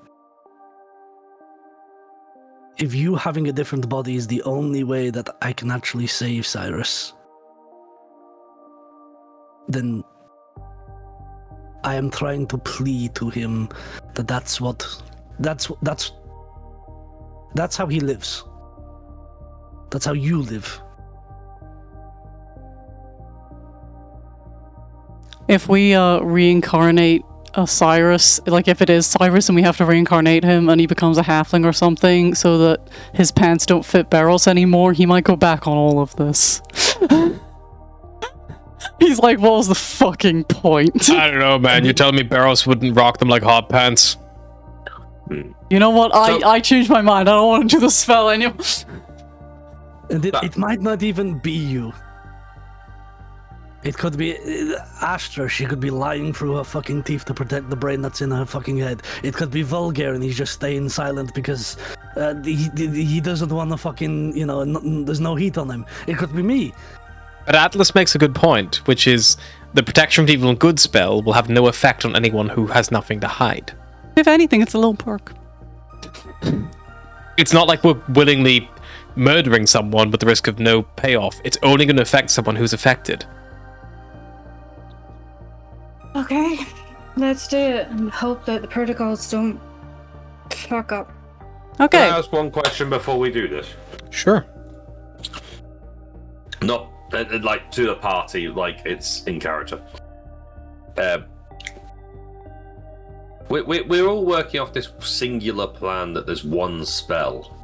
you having a different body is the only way that I can actually save Cyrus, then I am trying to plead to him that that's how he lives. That's how you live. If we reincarnate a Cyrus, like if it is Cyrus and we have to reincarnate him and he becomes a halfling or something so that his pants don't fit barrels anymore, he might go back on all of this. He's like, what was the fucking point? I don't know, man. You're telling me Barrows wouldn't rock them like hot pants? You know what? I changed my mind. I don't want to do the spell anymore. And it might not even be you. It could be Astra. She could be lying through her fucking teeth to protect the brain that's in her fucking head. It could be Vulgar and he's just staying silent because he doesn't want to fucking, you know, there's no heat on him. It could be me. But Atlas makes a good point, which is the Protection from Evil and Good spell will have no effect on anyone who has nothing to hide. If anything, it's a little perk. It's not like we're willingly murdering someone with the risk of no payoff. It's only going to affect someone who's affected. Okay, let's do it and hope that the protocols don't fuck up. Okay. Can I ask one question before we do this? Sure. Not like to the party, like it's in character. We're all working off this singular plan that there's one spell.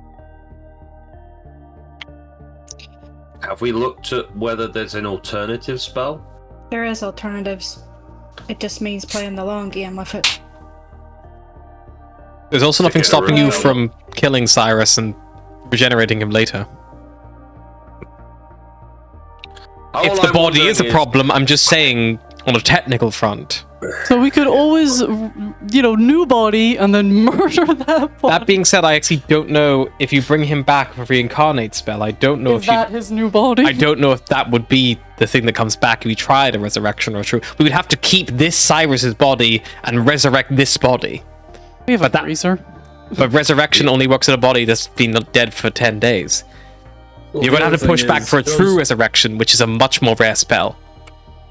Have we looked at whether there's an alternative spell? There is alternatives. It just means playing the long game with it. There's also nothing Okay, stopping you right. from killing Cyrus and regenerating him later. If the body is a problem, I'm just saying on a technical front. So we could always, you know, new body and then murder that body. That being said, I actually don't know if you bring him back with a reincarnate spell. I don't know Is if you. that his new body? I don't know if that would be the thing that comes back if we tried a resurrection or true. We would have to keep this Cyrus's body and resurrect this body. We have a but that- freezer. But resurrection only works in a body that's been dead for 10 days. You're going to have to push back for a true resurrection, which is a much more rare spell.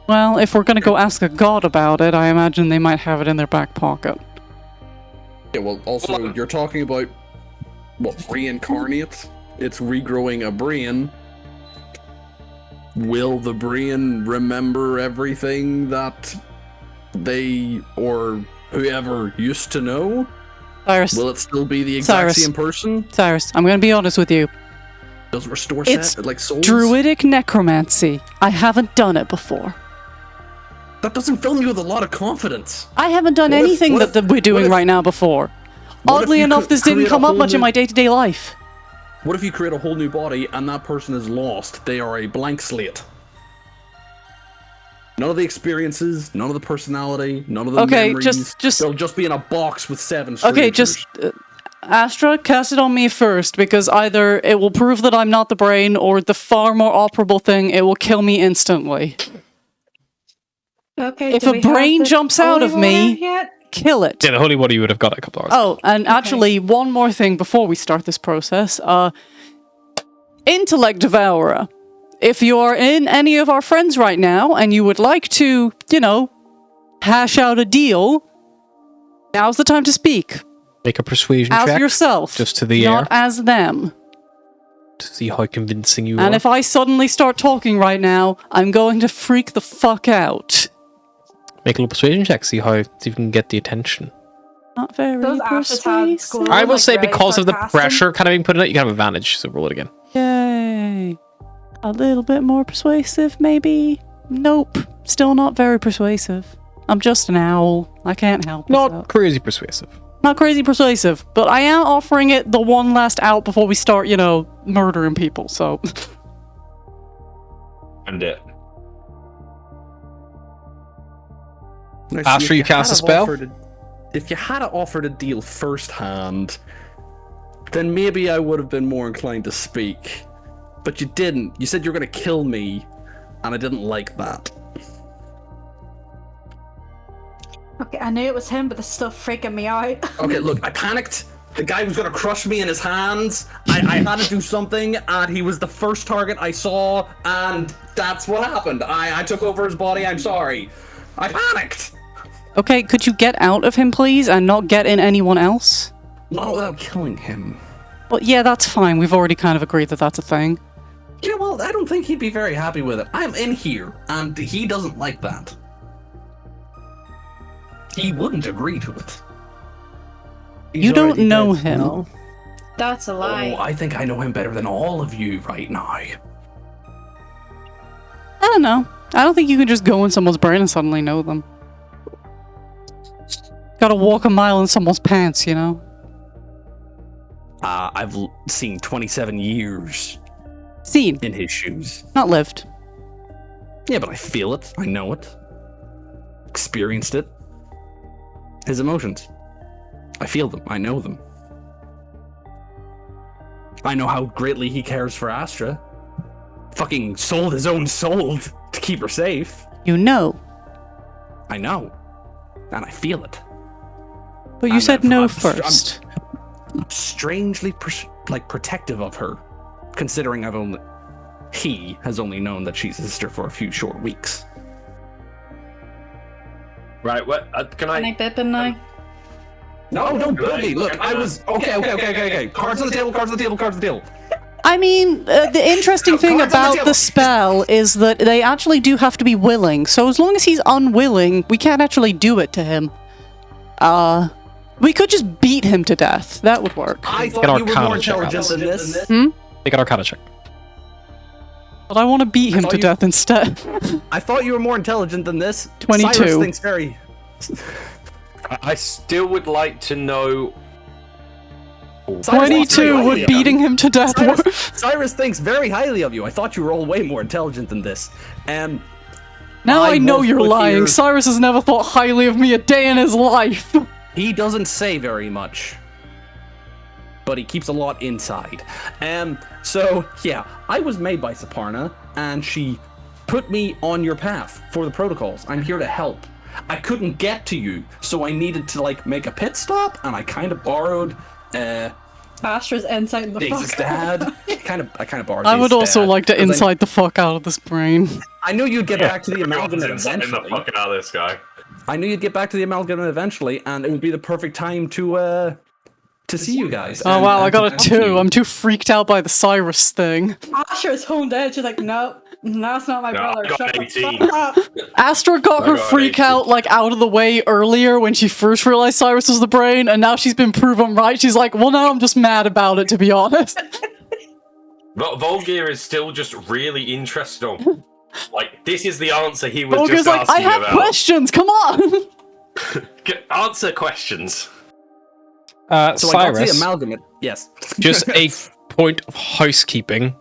Well, if we're gonna go ask a god about it, I imagine they might have it in their back pocket. Yeah, well, also, you're talking about, what, reincarnate? It's regrowing a brain. Will the brain remember everything that they, or whoever, used to know? Cyrus, Will it still be the exact Cyrus. same person? Cyrus, I'm gonna be honest with you. Does restore It's set, like souls? Druidic necromancy. I haven't done it before. That doesn't fill me with a lot of confidence. I haven't done What if- anything what that if- we're doing what if- right now before. what if Oddly you enough, could this didn't create a come up whole much in new- my day-to-day life. What if you create a whole new body and that person is lost? They are a blank slate. None of the experiences, none of the personality, none of the Okay, memories. just- They'll just be in a box with 7 strangers. Okay, just Astra, cast it on me first, because either it will prove that I'm not the brain, or the far more operable thing, it will kill me instantly. Okay. If do a we have brain the jumps out holy of me- water yet? Kill it. Yeah, the holy water you would have got a couple hours. Oh, and actually, one more thing before we start this process. Intellect Devourer. If you are in any of our friends right now and you would like to, hash out a deal, now's the time to speak. Make a persuasion As check yourself. just to the not air as them. to see how convincing you And are. if I suddenly start talking right now, I'm going to freak the fuck out. Make a little persuasion check, see if you can get the attention. Not very Those ashes have persuasive. glue. I will like, say ready because for of the casting? pressure kind of being put in it, you can have advantage, so roll it again. Yay. A little bit more persuasive, maybe? Nope. Still not very persuasive. I'm just an owl. I can't help Not myself. crazy persuasive. Not crazy persuasive, but I am offering it the one last out before we start, murdering people, so... And it. Now, see, After if you cast had a spell? if you had offered a deal firsthand, then maybe I would have been more inclined to speak. But you didn't. You said you were going to kill me, and I didn't like that. Okay, I knew it was him, but it's still freaking me out. Okay, look, I panicked. The guy was going to crush me in his hands. I had to do something, and he was the first target I saw, and that's what happened. I took over his body. I'm sorry. I panicked. Okay, could you get out of him, please, and not get in anyone else? Not without killing him. Well, yeah, that's fine. We've already kind of agreed that that's a thing. Yeah, well, I don't think he'd be very happy with it. I'm in here, and he doesn't like that. He wouldn't agree to it. You don't know him. No? That's a lie. Oh, I think I know him better than all of you right now. I don't know. I don't think you can just go in someone's brain and suddenly know them. Gotta walk a mile in someone's pants, I've seen 27 years Seen, in his shoes. not lived. Yeah, but I feel it. I know it. Experienced it. His emotions. I feel them. I know them. I know how greatly he cares for Astra. Fucking sold his own soul to keep her safe. You know. I know. And I feel it. But you I'm said not- no I'm- first. I'm strangely protective of her, considering he has only known that she's his sister for a few short weeks. Right, what? Can Can I I? bip him now? No, don't bully me. Look, I was okay. Cards on the table. Cards on the table. Cards on the table. I mean, the interesting thing Cards on the about table. the spell is that they actually do have to be willing. So as long as he's unwilling, we can't actually do it to him. We could just beat him to death. That would work. I Get thought you were Arcana more check intelligent than this. Make an Arcana check. But I want to beat him thought to you- death instead. I thought you were more intelligent than this. 22. Cyrus thinks very. I still would like to know. Cyrus thinks very 22 highly would of beating you. him to death. Cyrus thinks very highly of you. I thought you were all way more intelligent than this. Now I know was you're put lying. here- Cyrus has never thought highly of me a day in his life. He doesn't say very much, but he keeps a lot inside. So yeah, I was made by Saparna, and she put me on your path for the protocols. I'm here to help. I couldn't get to you, so I needed to make a pit stop, and I kind of borrowed Astra's insight the Diggs' fuck. dad. I kind of borrowed. I would Diggs' also dad, like to 'cause insight the fuck out of this brain. I knew you'd get back to the Everyone's amalgamate insane the eventually. fuck out of this guy. I knew you'd get back to the amalgamate eventually, and it would be the perfect time to see you guys. Oh and- wow, I and got to a talk to 2. you. I'm too freaked out by the Cyrus thing. Astra's honed in. She's like, nope, that's not my No, brother. I got Shut the 18. fuck up. Astra got I her got freak 18. out like out of the way earlier when she first realized Cyrus was the brain, and now she's been proven right. She's like, well, now I'm just mad about it, to be honest. Volgear is still just really interested on. Like, this is the answer he was Olga's just like, I asking have about. questions, come on! Answer questions. So I got to the Cyrus, amalgamate. Yes. just a point of housekeeping.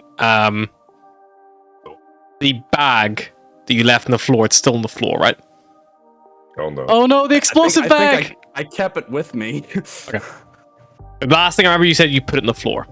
The bag that you left on the floor, it's still on the floor, right? Oh no. Oh no, the explosive I bag! think I kept it with me. The last thing I remember, you said you put it on the floor.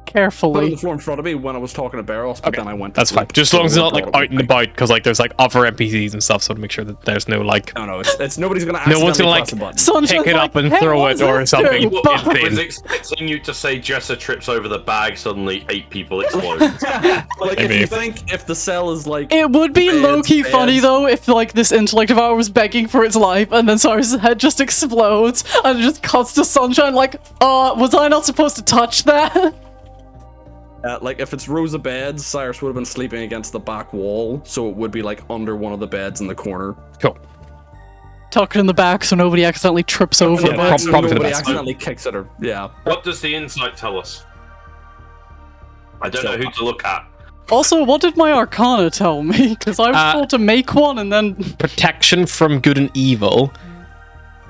Put it on Carefully. the floor in front of me when I was talking to Barros, but Okay, then I went. That's fine. Just as long as it's not like out and about, because like there's like other NPCs and stuff, so to make sure that there's no like No, it's nobody's gonna. No one's gonna, accidentally like, press a button. Sunshine's pick it like, up and "Hey, throw what's it or this something. do?" I was Insane. expecting you to say Jessa trips over the bag, suddenly 8 people explode. Like if Maybe. you think if the cell is like It would be Beds, low-key funny beds. though if like this intellect of ours was begging for its life and then Cyrus's head just explodes and it just cuts to Sunshine like, was I not supposed to touch that? like if it's rows of beds, Cyrus would have been sleeping against the back wall, so it would be like under one of the beds in the corner. cool. Tuck it in the back so nobody accidentally trips over Yeah, Yeah, it. so probably for the nobody best. accidentally kicks it or yeah. What does the insight tell us? I don't So- know who to look at. Also, what did my Arcana tell me? Because I was told to make one and then... Protection from good and evil.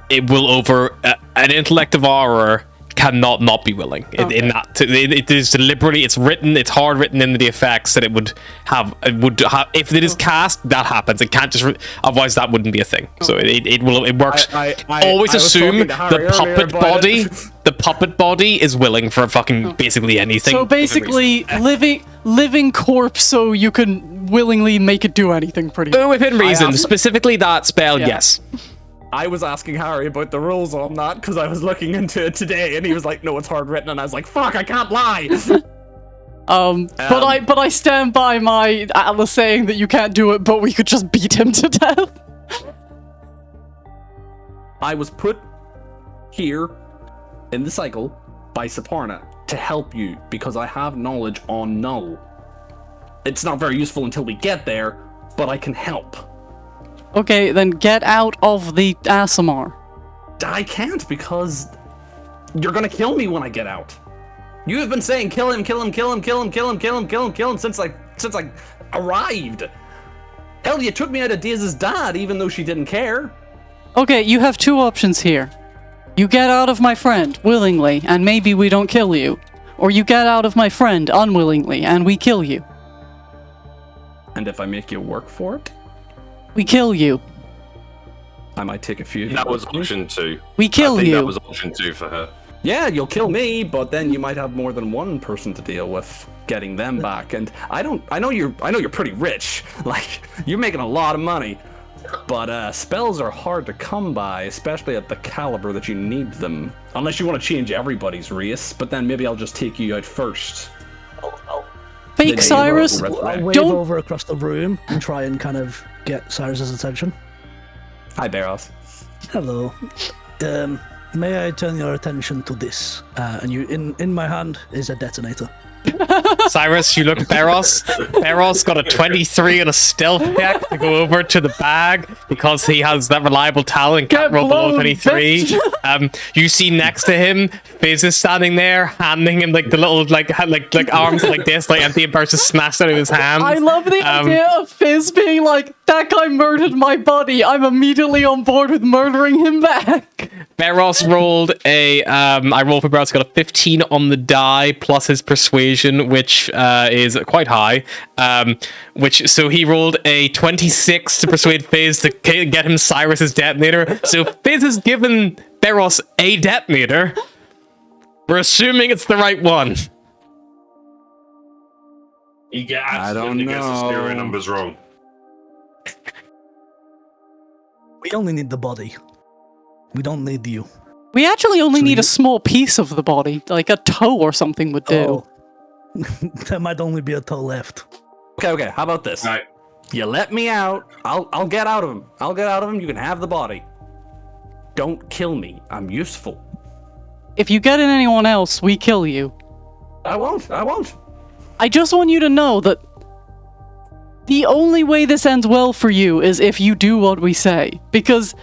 It will over an intellect of horror cannot not be willing. In that, it is deliberately. It's written. It's hard written into the effects that it would have. It would have if it is cast. That happens. It can't just. Otherwise, that wouldn't be a thing. So it will. It works. I Always was assume talking to Harry the puppet earlier about body. it. The puppet body is willing for fucking basically anything. So basically, living corpse so you can willingly make it do anything pretty much. within reason. asked- Specifically that spell, Yeah. yes. I was asking Harry about the rules on that because I was looking into it today, and he was like, "No, it's hard written," and I was like, "Fuck, I can't lie." But I stand by my Atlas saying that you can't do it, but we could just beat him to death. I was put here in the cycle by Saparna to help you because I have knowledge on Null. It's not very useful until we get there, but I can help. Okay, then get out of the ASMR. I can't because you're gonna kill me when I get out. You have been saying kill him, kill him, kill him, kill him, kill him, kill him, kill him, kill him since I arrived. Hell, you took me out of Daz's dad even though she didn't care. Okay, you have 2 options here. You get out of my friend willingly, and maybe we don't kill you. Or you get out of my friend unwillingly, and we kill you. And if I make you work for it, We kill you. I might take a few. That was option 2. We kill I think you. that was option 2 for her. Yeah, you'll kill me, but then you might have more than one person to deal with getting them back. And I know you're pretty rich. Like, you're making a lot of money. But spells are hard to come by, especially at the caliber that you need them. Unless you want to change everybody's race, but then maybe I'll just take you out first. Fake Then Cyrus, you will I'll wave Don't- over across the room and try and kind of get Cyrus's attention. Hi, Barros. Hello. May I turn your attention to this? And you, in my hand is a detonator. Cyrus, you look at Barros. Barros got a 23 on a stealth check to go over to the bag because he has that reliable talent. Can't Get roll below blown, 23. bitch. You see next to him, Fizz is standing there, handing him like the little like arms like this, like empty and burst smashed out of his hands. I love the idea of Fizz being like, that guy murdered my buddy. I'm immediately on board with murdering him back. Barros rolled a I rolled for Barros, got a 15 on the die plus his persuasion, which is quite high. So he rolled a 26 to persuade Fizz to get him Cyrus's detonator. So Fizz has given Barros a detonator. We're assuming it's the right one. You get I don't accidentally gets the serial know. numbers wrong. We only need the body. We don't need you. We actually only So need you- a small piece of the body, like a toe or something would do. Oh. There might only be a toe left. Okay. How about this? Right. You let me out. I'll get out of him. I'll get out of him. You can have the body. Don't kill me. I'm useful. If you get in anyone else, we kill you. I won't. I just want you to know that the only way this ends well for you is if you do what we say. Because,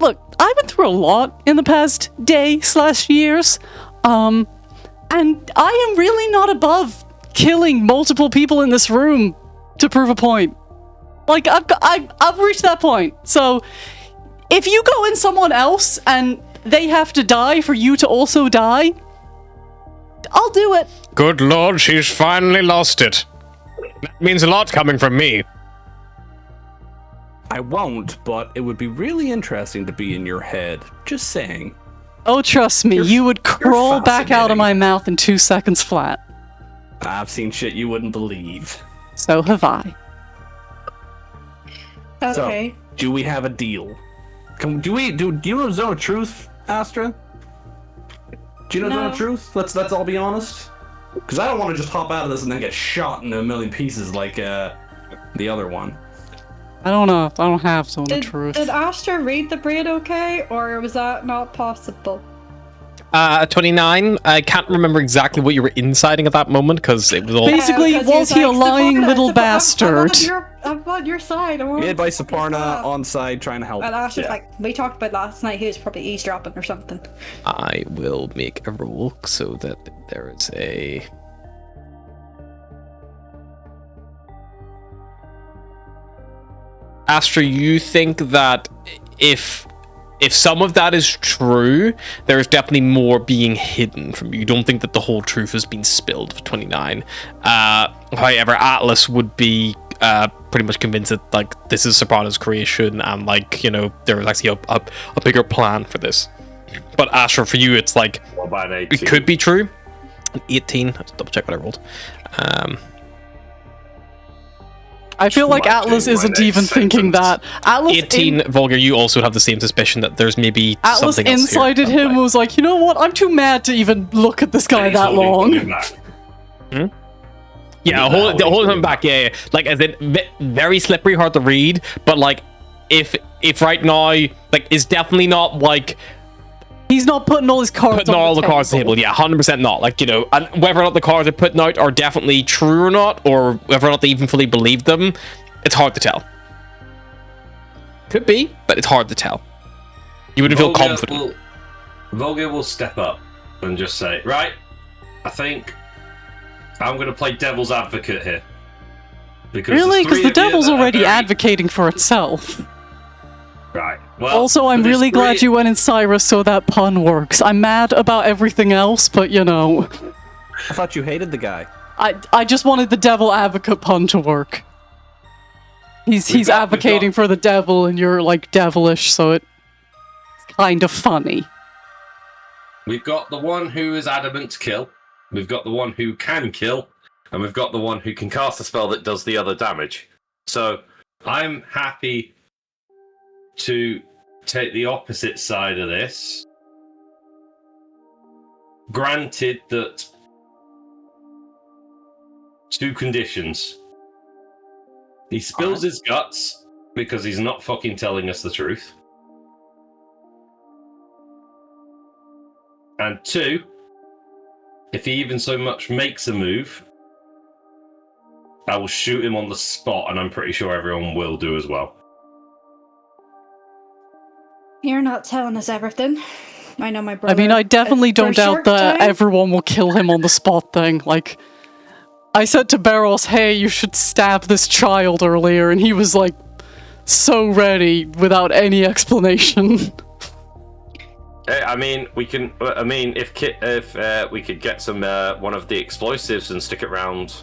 look, I've been through a lot in the past day/years, and I am really not above killing multiple people in this room to prove a point. Like, I've reached that point. So, if you go in someone else and they have to die for you to also die, I'll do it. Good lord, she's finally lost it. That means a lot coming from me. I won't, but it would be really interesting to be in your head. Just saying. Oh, trust me, you would crawl back out of fascinating. my mouth in 2 seconds flat. I've seen shit you wouldn't believe. So have I. Okay. Do we have a deal? Do you know Zone of Truth, Astra? Do you know Zone of No. Truth? Let's all be honest. Because I don't want to just hop out of this and then get shot into a million pieces like the other one. I don't know. I don't have Zone of Did, Truth. did Astra read the braid okay, or was that not possible? 29. I can't remember exactly what you were inciting at that moment because it was all. Basically, Because was he a lying little bastard? I'm on your side. I want Made by to Saparna on side trying to help. And Astra's like, we talked about last night, he was probably eavesdropping or something. I will make a roll so that there is a. Astra, you think that if some of that is true, there is definitely more being hidden from you. You don't think that the whole truth has been spilled for 29. However, Atlas would be pretty much convinced that like this is Soprano's creation and like, you know, there is actually a bigger plan for this. But Astra, for you, it's like What about an it 18? could be true. 18. Let's double check what I rolled. I feel like Might Atlas do my isn't next even thinking sentence. that. Atlas 18, Vulgar, you also have the same suspicion that there's maybe Atlas something else here. incited him and was like, you know what? I'm too mad to even look at this guy He's that holding long. him back. Yeah, hold him back. Yeah. Like, as in, very slippery, hard to read. But like, if right now, like, is definitely not like He's not putting all his cards putting on all the cards on the table. Yeah, 100% not. Like, you know, and whether or not the cards are putting out are definitely true or not, or whether or not they even fully believe them, it's hard to tell. Could be, but it's hard to tell. You wouldn't feel confident. Volga will step up and just say, right, I think I'm going to play devil's advocate here. Because Really? Because the devil's already very... advocating for itself. Right. Well, Also, I'm there's really glad three- you went in Cyrus so that pun works. I'm mad about everything else, but you know, I thought you hated the guy. I just wanted the devil advocate pun to work. He's advocating for the devil and you're like devilish, so it's kind of funny. We've got the one who is adamant to kill. We've got the one who can kill. And we've got the one who can cast a spell that does the other damage. So I'm happy to take the opposite side of this. Granted that two conditions. He spills his guts because he's not fucking telling us the truth. And two, if he even so much makes a move, I will shoot him on the spot, and I'm pretty sure everyone will do as well. You're not telling us everything. I know my brother. I mean, I definitely for a don't doubt short that time- everyone will kill him on the spot thing. Like, I said to Barros, hey, you should stab this child earlier, and he was like, so ready without any explanation. I mean, we can. I mean, if we could get some one of the explosives and stick it round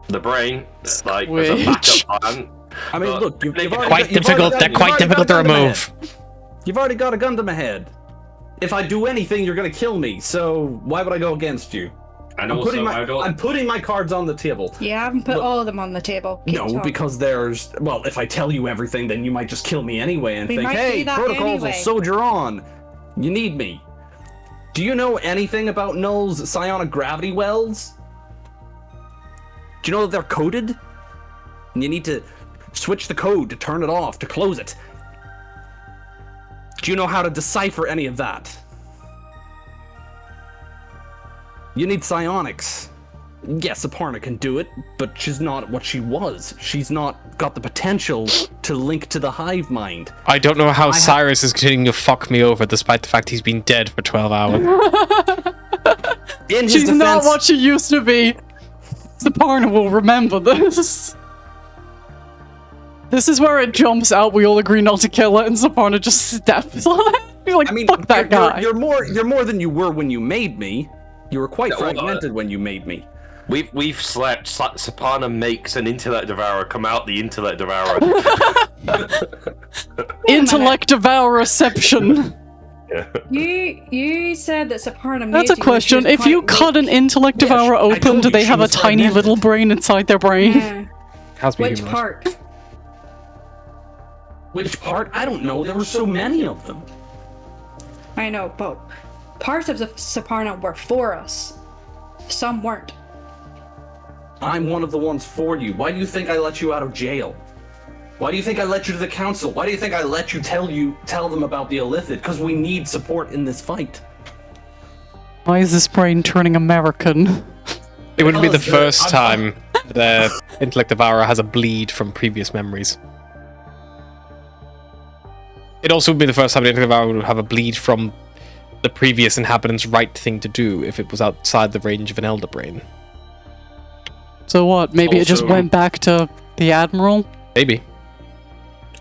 the brain, like as a Squidge. backup plan. I mean, But look, you've they- already Quite got- you've difficult. already They're got- quite you've already difficult to got a gun my remove. head. You've already got a gun to my head. If I do anything, you're gonna kill me. So why would I go against you? And I'm also, putting my I don't. I'm putting my cards on the table. You haven't put Look- all of them on the table. Keep No, talking. because there's well, if I tell you everything, then you might just kill me anyway and We think, might hey, do that protocols will anyway. soldier on. You need me. Do you know anything about Null's psionic gravity wells? Do you know that they're coded? And you need to switch the code to turn it off, to close it. Do you know how to decipher any of that? You need psionics. Yes, Aparna can do it, but she's not what she was. She's not got the potential to link to the hive mind. I don't know how Cyrus is continuing to fuck me over despite the fact he's been dead for 12 hours. In his She's defense, not what she used to be. Saparna will remember this. This is where it jumps out. We all agree not to kill it, and Saparna just steps on it. You're like, I mean, fuck that guy. you're more than you were when you made me. You were quite Yeah, well, fragmented when you made me. We've slept. Sapana makes an intellect devourer come out the intellect devourer. Intellect devoureception. You said that Saparna made That's a you, question. which is If you quite cut an weak. intellect Yes, devourer I open, told do you they she have a was tiny fragmented. little brain inside their brain? Yeah. Has been Which humorous. part? Which part? I don't know. There were so many of them. I know, but parts of the Saparna were for us. Some weren't. I'm one of the ones for you. Why do you think I let you out of jail? Why do you think I let you to the council? Why do you think I let you tell them about the Illithid? Because we need support in this fight. Why is this brain turning American? It wouldn't be the Because, first I'm- time the Intellect Devourer has a bleed from previous memories. It also would be the first time the Intellect Devourer would have a bleed from the previous inhabitant's right thing to do if it was outside the range of an Elder Brain. So what? Maybe it just Also- went back to the Admiral? Maybe.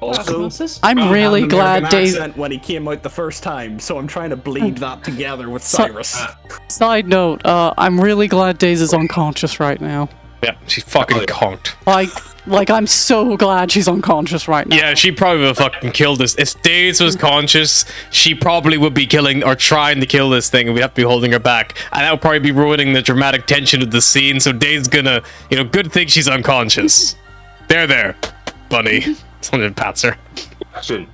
Also, Osmosis? I'm I really had an glad American Daisy... accent when he came out the first time, so I'm trying to bleed that together with So- Cyrus. Side note, I'm really glad Daisy is unconscious right now. Yeah, she's fucking conked. Like, I'm so glad she's unconscious right now. Yeah, she probably would have fucking killed us. If Daze was conscious, she probably would be killing or trying to kill this thing, and we'd have to be holding her back. And that would probably be ruining the dramatic tension of the scene, so Daze gonna, good thing she's unconscious. There, bunny. Someone pats her. Action.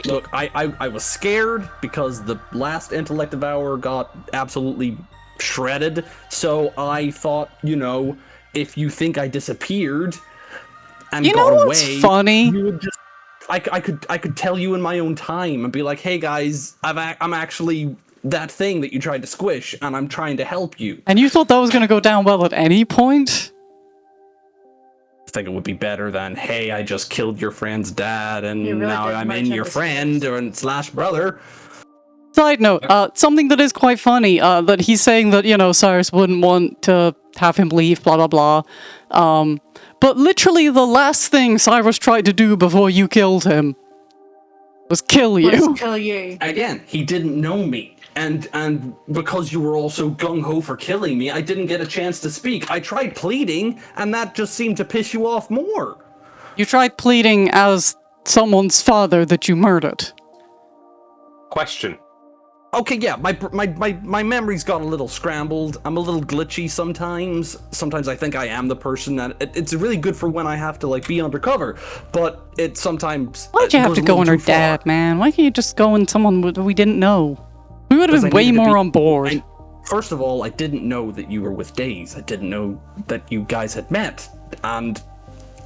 Look, I was scared because the last Intellect Devourer got absolutely shredded, so I thought, if you think I disappeared and You know got what's away, funny? you would just I could tell you in my own time and be like, hey guys, I'm actually that thing that you tried to squish, and I'm trying to help you. And you thought that was going to go down well at any point? I think it would be better than, hey, I just killed your friend's dad, and You really now did I'm merge in your into friend / brother. Side note, something that is quite funny, that he's saying that, Cyrus wouldn't want to have him leave, blah, blah, blah. But literally the last thing Cyrus tried to do before you killed him was kill you. Let's kill you. Again, he didn't know me. And because you were all so gung-ho for killing me, I didn't get a chance to speak. I tried pleading, and that just seemed to piss you off more. You tried pleading as someone's father that you murdered. Question. Okay, yeah, my memory's got a little scrambled. I'm a little glitchy sometimes. Sometimes I think I am the person that... It's really good for when I have to, be undercover, but it sometimes... Why'd you have goes to a go on little her too far. dad, man? Why can't you just go on someone we didn't know? We would have Because been I way needed to more be- on board. First of all, I didn't know that you were with Daze. I didn't know that you guys had met. And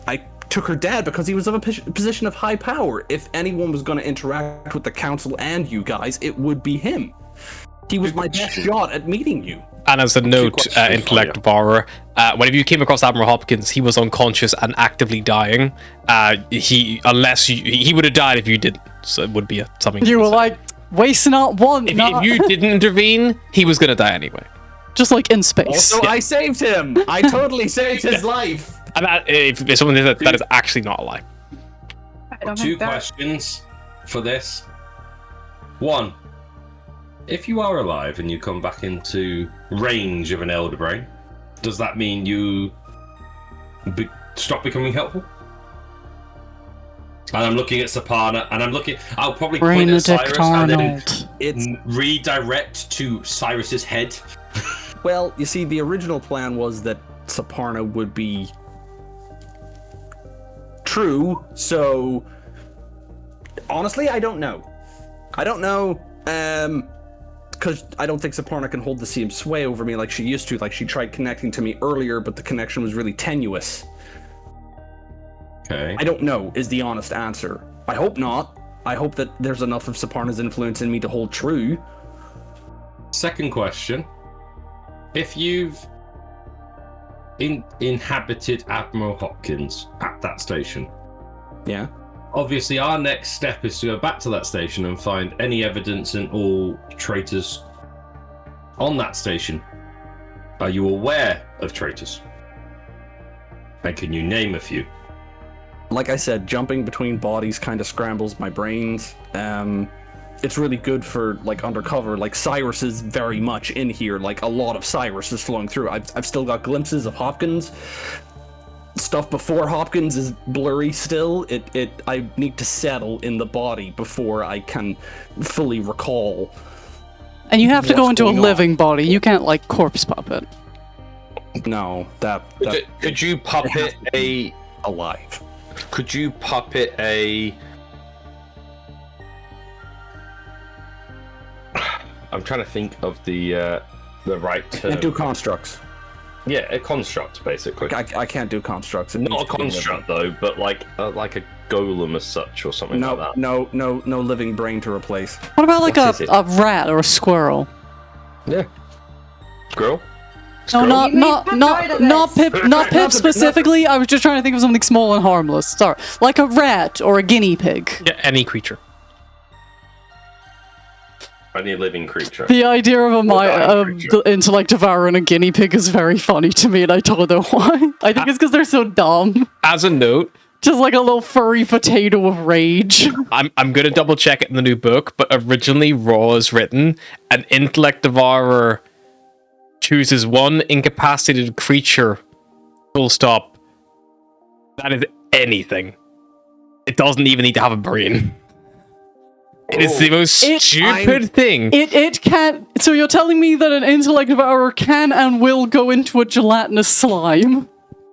I took her dad because he was of a position of high power. If anyone was going to interact with the council and you guys, it would be him. He was my best shot at meeting you. And as a note, questions Intellect for you. Devourer, whenever you came across Admiral Hopkins, he was unconscious and actively dying. He would have died if you didn't. So it would be something. You would were say. like, waste not one, if you didn't intervene, he was gonna die anyway. just like in space. Also, I saved him. I totally saved his life. And if someone did that, that is actually not a lie. I don't Two think that... questions for this. One, if you are alive and you come back into range of an Elder Brain, does that mean you stop becoming helpful? And I'm looking at Sapana, and I'll probably point at Benedict Cyrus and then Arnold. It's redirect to Cyrus's head. Well, you see, the original plan was that Saparna would be true, so honestly, I don't know. Because I don't think Saparna can hold the same sway over me like she used to. Like, she tried connecting to me earlier, but the connection was really tenuous. Okay. I don't know, is the honest answer. I hope not. I hope that there's enough of Saparna's influence in me to hold true. Second question. If you've inhabited Admiral Hopkins at that station, Yeah. obviously our next step is to go back to that station and find any evidence in all traitors on that station. Are you aware of traitors? And can you name a few? Like I said, jumping between bodies kind of scrambles my brains. It's really good for, like, undercover. Like, Cyrus is very much in here. Like, a lot of Cyrus is flowing through. I've still got glimpses of Hopkins. Stuff before Hopkins is blurry still. I need to settle in the body before I can fully recall. And you have to go What's into a going on? living body. You can't, like, corpse puppet. No, that Could you puppet a... alive. Could you puppet a... I'm trying to think of the right term. Can't do constructs. Yeah, a construct, basically. I can't do constructs. It Not a needs to be construct, though, but like a golem as such, or something living. like that. No living brain to replace. What about, like, What is it? a rat or a squirrel? Yeah. Squirrel? No, Squirrel? not Pip specifically. I was just trying to think of something small and harmless. Sorry, like a rat or a guinea pig. Yeah, any creature. Any living creature. The idea of dying creature. the intellect devouring a guinea pig is very funny to me, and I don't know why. I think it's because they're so dumb. As a note, Just like a little furry potato of rage. I'm gonna double check it in the new book, but originally Raw is written, an intellect devourer chooses one incapacitated creature. Full stop. That is anything. It doesn't even need to have a brain. It is the most stupid thing. It can't. So you're telling me that an intellect devourer can and will go into a gelatinous slime?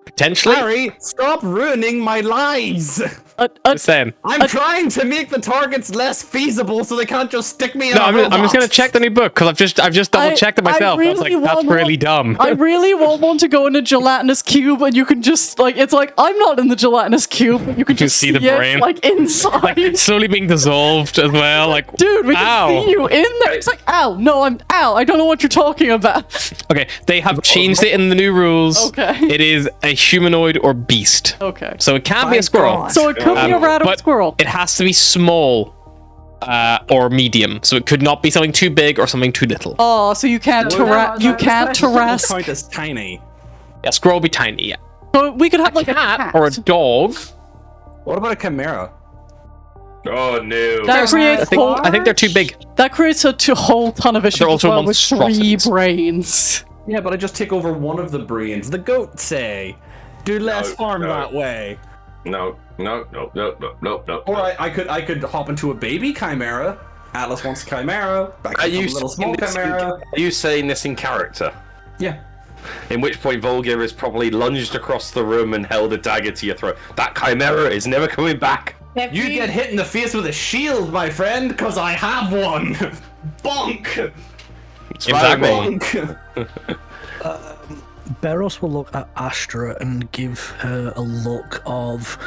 Potentially. Harry, stop ruining my lies. Just saying. I'm trying to make the targets less feasible so they can't just stick me in No, a I'm robot. just gonna check the new book because I've just double checked it myself. I was like, that's really dumb. I really won't want to go in a gelatinous cube, and you can just like it's like I'm not in the gelatinous cube, but you can just see the it, brain. like inside. Like slowly being dissolved as well. Like, Dude, we ow. can see you in there. It's like, ow, no, I don't know what you're talking about. Okay, they have changed it in the new rules. Okay. It is a humanoid or beast. Okay. So it can't be a squirrel. So it could be a rat or a but squirrel. It has to be small or medium. So it could not be something too big or something too little. Oh, so you can't you can't Tarrasque. Count as tiny. Yeah, squirrel will be tiny, yeah. So we could have like a Cat or a dog. What about a chimera? Oh no. That creates I think they're too big. that creates a whole ton of issues They're as also well with 3 monstrosities. brains. Yeah, but I just take over one of the brains. The goat say, do less harm that way. No. Or I could hop into a baby chimera. Atlas wants a chimera. Back Are to a you little small saying this chimera. are you saying this in character? Yeah. In which point Volgir has probably lunged across the room and held a dagger to your throat. That chimera is never coming back. You get hit in the face with a shield, my friend, because I have one. Bonk. Exactly. Bonk. Beros will look at Astra and give her a look of,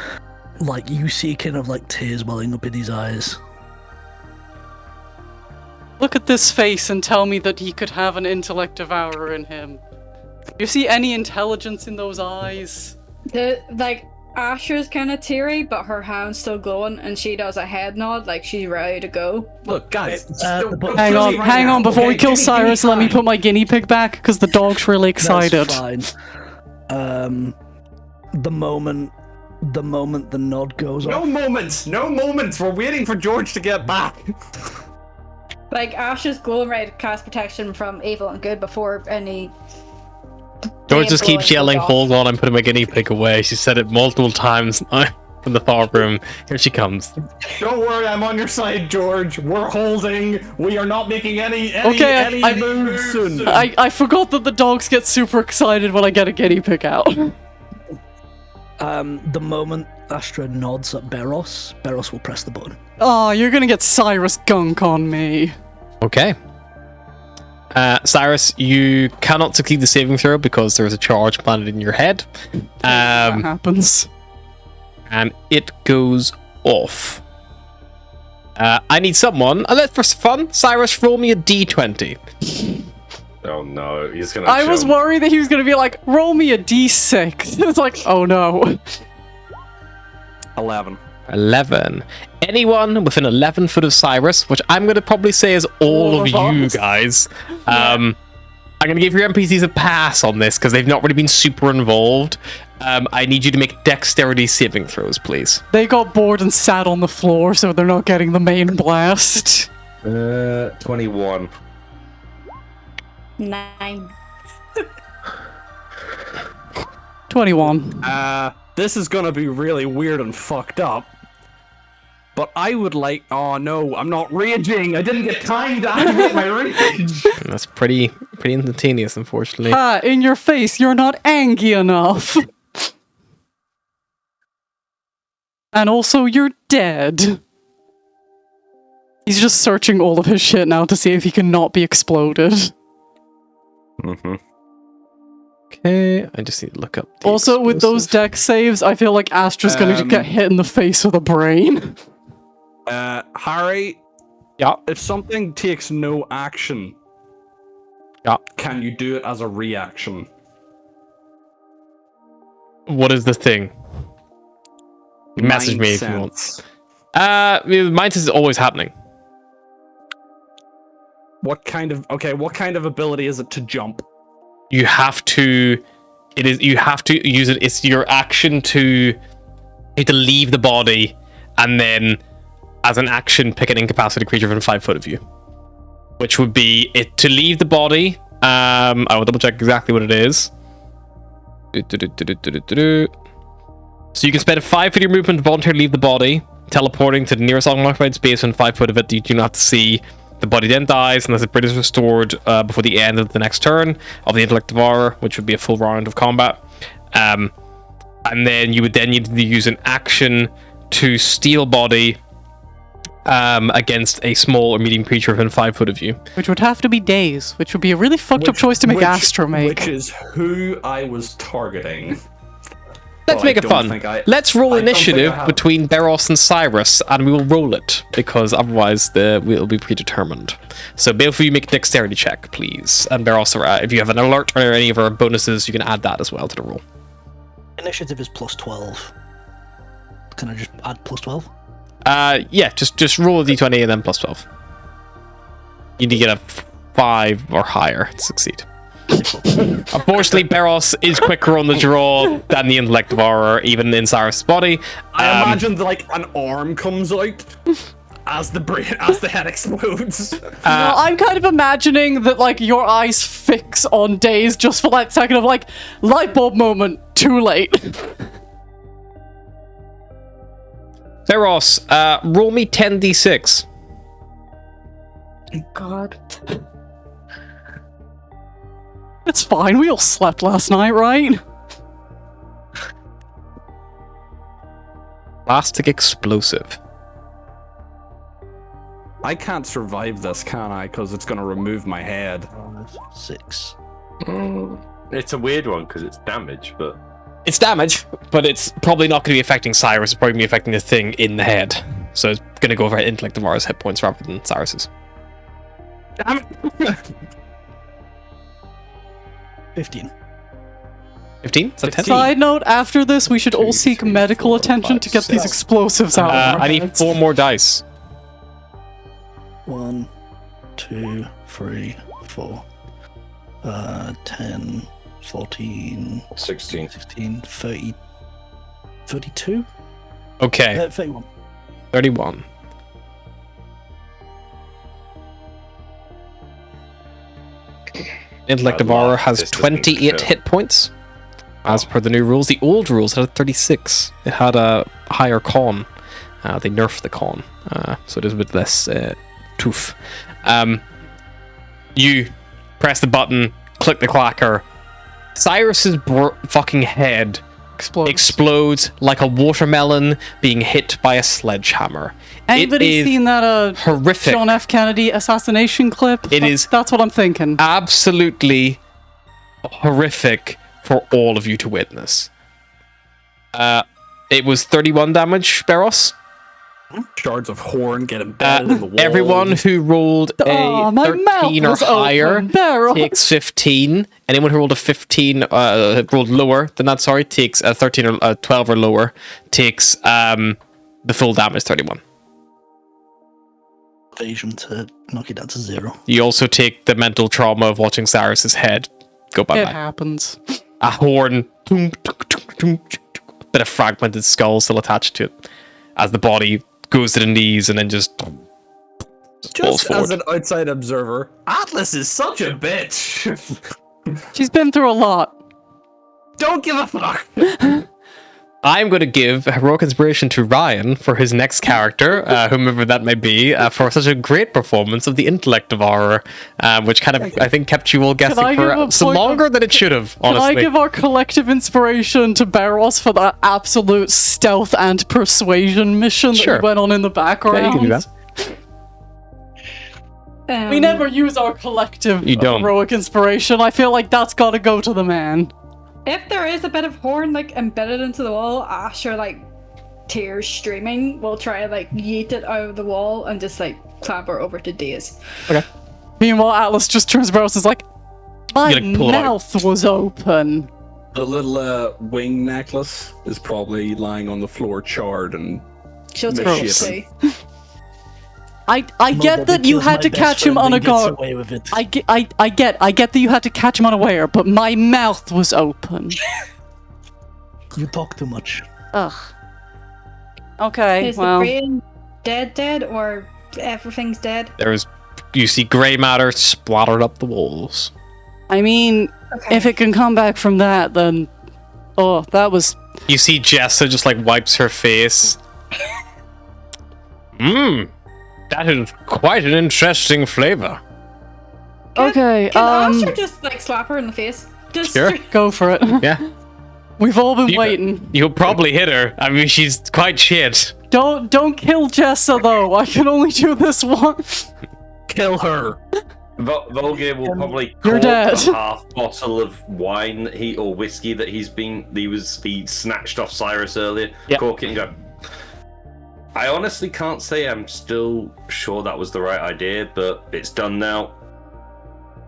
like, you see kind of like tears welling up in his eyes. Look at this face and tell me that he could have an intellect devourer in him. You see any intelligence in those eyes? Asher's kind of teary, but her hand's still glowing, and she does a head nod like she's ready to go. Look, guys. Hang on, before we kill Cyrus, let me put my guinea pig back, because the dog's really excited. That's fine. The moment the nod goes No off. moments. We're waiting for George to get back. Asher's glowing ready to cast protection from evil and good before any... George just keeps blowing yelling, goes off. hold on, I'm putting my guinea pig away. She said it multiple times now. in the far room. Here she comes. Don't worry, I'm on your side, George. We're holding. We are not making any moves soon. I forgot that the dogs get super excited when I get a guinea pig out. The moment Astra nods at Beros, Beros will press the button. Oh, you're gonna get Cyrus gunk on me. Okay. Cyrus, you cannot succeed the saving throw because there is a charge planted in your head. That happens. And it goes off. I need someone. For fun, Cyrus, roll me a d20. Oh no, he's gonna. I was jump. worried that he was gonna be like, roll me a d6. It's like, oh no. 11. 11. Anyone within 11 foot of Cyrus, which I'm going to probably say is all of you us. guys. I'm going to give your NPCs a pass on this because they've not really been super involved. I need you to make dexterity saving throws, please. They got bored and sat on the floor, so they're not getting the main blast. 21. 9. 21. This is gonna be really weird and fucked up. But I would like. Oh no, I'm not raging. I didn't get time to activate my rage. That's pretty instantaneous, unfortunately. In your face, you're not angry enough. And also, you're dead. He's just searching all of his shit now to see if he can not be exploded. Mm-hmm. Okay, I just need to look up. Also, with those deck saves, I feel like Astra's gonna get hit in the face with a brain. Harry. Yeah. If something takes no action, can you do it as a reaction? What is the thing? Message me if you want. Mine says it's always happening. What kind of ability is it to jump? You have to. You have to use it. It's your action to. You have to leave the body, and then, as an action, pick an incapacitated creature within 5 foot of you, which would be it to leave the body. I will double check exactly what it is. So you can spend 5 foot of your movement to voluntarily leave the body, teleporting to the nearest unoccupied space within 5 foot of it. You do not have to see. The body then dies unless it is restored before the end of the next turn of the Intellect Devourer, which would be a full round of combat. And then you would then need to use an action to steal body against a small or medium creature within 5 foot of you. Which would have to be Daze, which would be a really fucked up choice to make Astra make. Which is who I was targeting. Let's make it fun. Let's roll initiative between Beros and Cyrus, and we will roll it, because otherwise we'll be predetermined. So both of you make a dexterity check, please. And Beros, if you have an alert or any of our bonuses, you can add that as well to the roll. Initiative is plus 12. Can I just add plus 12? Yeah, just roll a d20 and then plus 12. You need to get a 5 or higher to succeed. Unfortunately, Beros is quicker on the draw than the Intellect Devourer, even in Cyrus' body. I imagine like an arm comes out as the head explodes. I'm kind of imagining that like your eyes fix on Daze just for that second of like light bulb moment. Too late. Beros, roll me 10d6. God. It's fine, we all slept last night, right? Plastic explosive. I can't survive this, can I? Because it's going to remove my head. 6. It's a weird one because it's damage, but It's damage, but it's probably not going to be affecting Cyrus. It's probably going to be affecting the thing in the head. So it's going to go over Intellect Devourer's hit points rather than Cyrus's. Damn it. 15. 15? Is that 10? Side note, after this, we should all seek medical attention to get these explosives out of our I need heads. 4 more dice. 1, 2, 3, 4. 10, 14, 16. 16, 30, 32? Okay, 31. 31. Intellect Devourer has this doesn't 28 kill. hit points. As per the new rules, the old rules had a 36. It had a higher con. They nerfed the con, so it is a bit less tooth. You press the button, click the clacker. Cyrus's fucking head explodes like a watermelon being hit by a sledgehammer. Anybody seen that horrific. John F. Kennedy assassination clip? That's what I'm thinking. Absolutely horrific for all of you to witness. It was 31 damage, Beros. Shards of horn get embedded in the wall. Everyone who rolled a 13 or higher takes 15. Anyone who rolled a 15, rolled lower than that, sorry, takes a 13 or 12 or lower, takes the full damage, 31. Evasion to knock it down to 0. You also take the mental trauma of watching Cyrus's head go bye-bye. It happens. A horn, bit of fragmented skull still attached to it, as the body goes to the knees and then just falls forward. As an outside observer, Atlas is such a bitch. She's been through a lot. Don't give a fuck. I'm going to give heroic inspiration to Ryan for his next character, whomever that may be, for such a great performance of the intellect of horror, which kind of, I think, kept you all guessing for so longer than it should have, honestly. Can I give our collective inspiration to Beros for that absolute stealth and persuasion mission that went on in the background? Yeah, you can do that. We never use our collective heroic inspiration. I feel like that's got to go to the man. If there is a bit of horn like embedded into the wall, Asher, like tears streaming, will try and like yeet it out of the wall and just like clamber over to Daze. Okay. Meanwhile, Atlas just turns around and is like, my mouth was open. The little wing necklace is probably lying on the floor, charred and she'll take it. I get that you had to catch him unaware. I get that you had to catch him unaware, but my mouth was open. You talk too much. Ugh. Okay, is the brain dead, or everything's dead? You see grey matter splattered up the walls. I mean, if it can come back from that, then... Oh, that was... You see Jessa just like wipes her face. That is quite an interesting flavor. Okay, can Asher just like slap her in the face? Just sure. Go for it. Yeah. We've all been waiting. You'll probably hit her. I mean, she's quite shit. Don't kill Jessa though. I can only do this once. Kill her. Volgir will probably cork a half bottle of wine or whiskey that he snatched off Cyrus earlier. Yep. Cork it and go. I honestly can't say I'm still sure that was the right idea, but it's done now.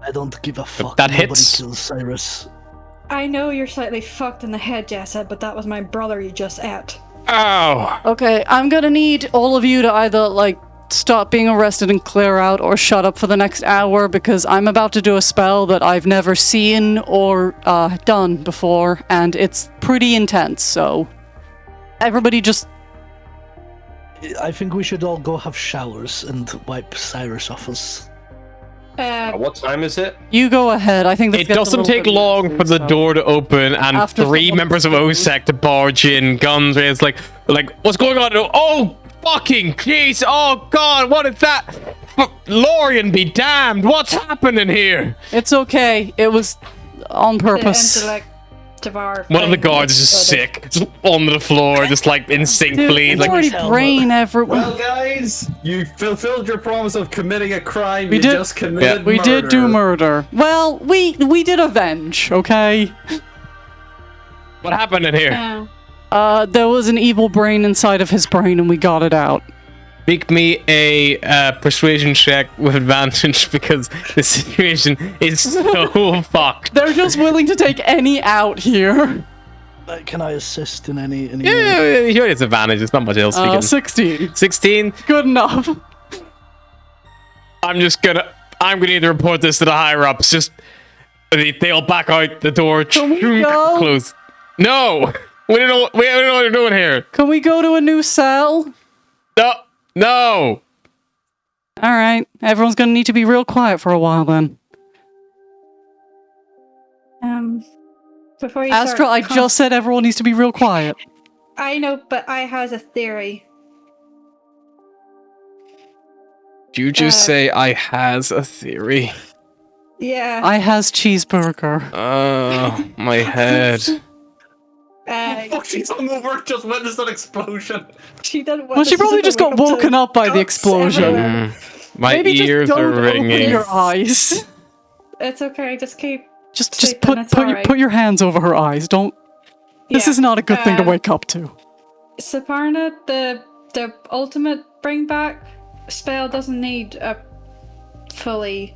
I don't give a fuck. That Nobody hits. kills Cyrus. I know you're slightly fucked in the head, Jessa, but that was my brother you just ate. Oh. Okay, I'm gonna need all of you to either like stop being arrested and clear out, or shut up for the next hour, because I'm about to do a spell that I've never seen or done before, and it's pretty intense. So everybody just. I think we should all go have showers and wipe Cyrus off us. What time is it? You go ahead. I think it doesn't take long for the door to open and after 3 members of OSEC to barge in, guns raised, like what's going on? Oh, fucking jeez! Oh God, what is that? Lorian be damned! What's happening here? It's okay. It was on purpose. One of the guards is just sick, just on the floor, just like instinctively. Dude, already brain everywhere. Well, guys, you fulfilled your promise of committing a crime. We just committed we murder. did do murder. Well, we did avenge. Okay. What happened in here? There was an evil brain inside of his brain, and we got it out. Make me a persuasion check with advantage, because the situation is so fucked. They're just willing to take any out here. Can I assist in any Yeah, here it's advantage. There's not much else we can. 16. 16? Good enough. I'm gonna need to report this to the higher ups. Just they all back out the door. Can we go? Close. No, we don't know what we're doing here. Can we go to a new cell? No. All right. Everyone's gonna need to be real quiet for a while then. Before you Astra, I just said everyone needs to be real quiet. I know, but I has a theory. Do you just say I has a theory? Yeah. I has cheeseburger. Oh, my head. Fuck, she's hungover, just witnessed an explosion. She didn't. Well, she probably just got woken up by the explosion. everywhere. My Maybe ears just are don't open ringing. your eyes. It's okay. Just keep. Just sleeping, it's alright. put your hands over her eyes. Don't. This Yeah. is not a good thing to wake up to. Saparna, the ultimate bring back spell doesn't need a fully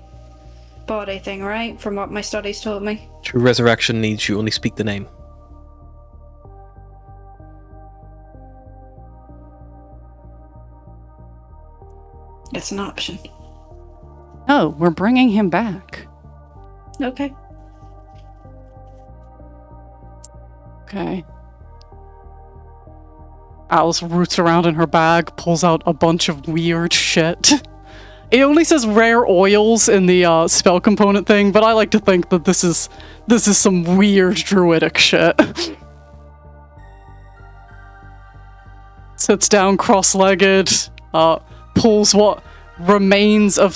body thing, right? From what my studies told me. True resurrection needs you only speak the name. It's an option. Oh, we're bringing him back. Okay. Okay. Alice roots around in her bag, pulls out a bunch of weird shit. It only says rare oils in the spell component thing, but I like to think that this is some weird druidic shit. Sits down cross-legged, pulls what remains of,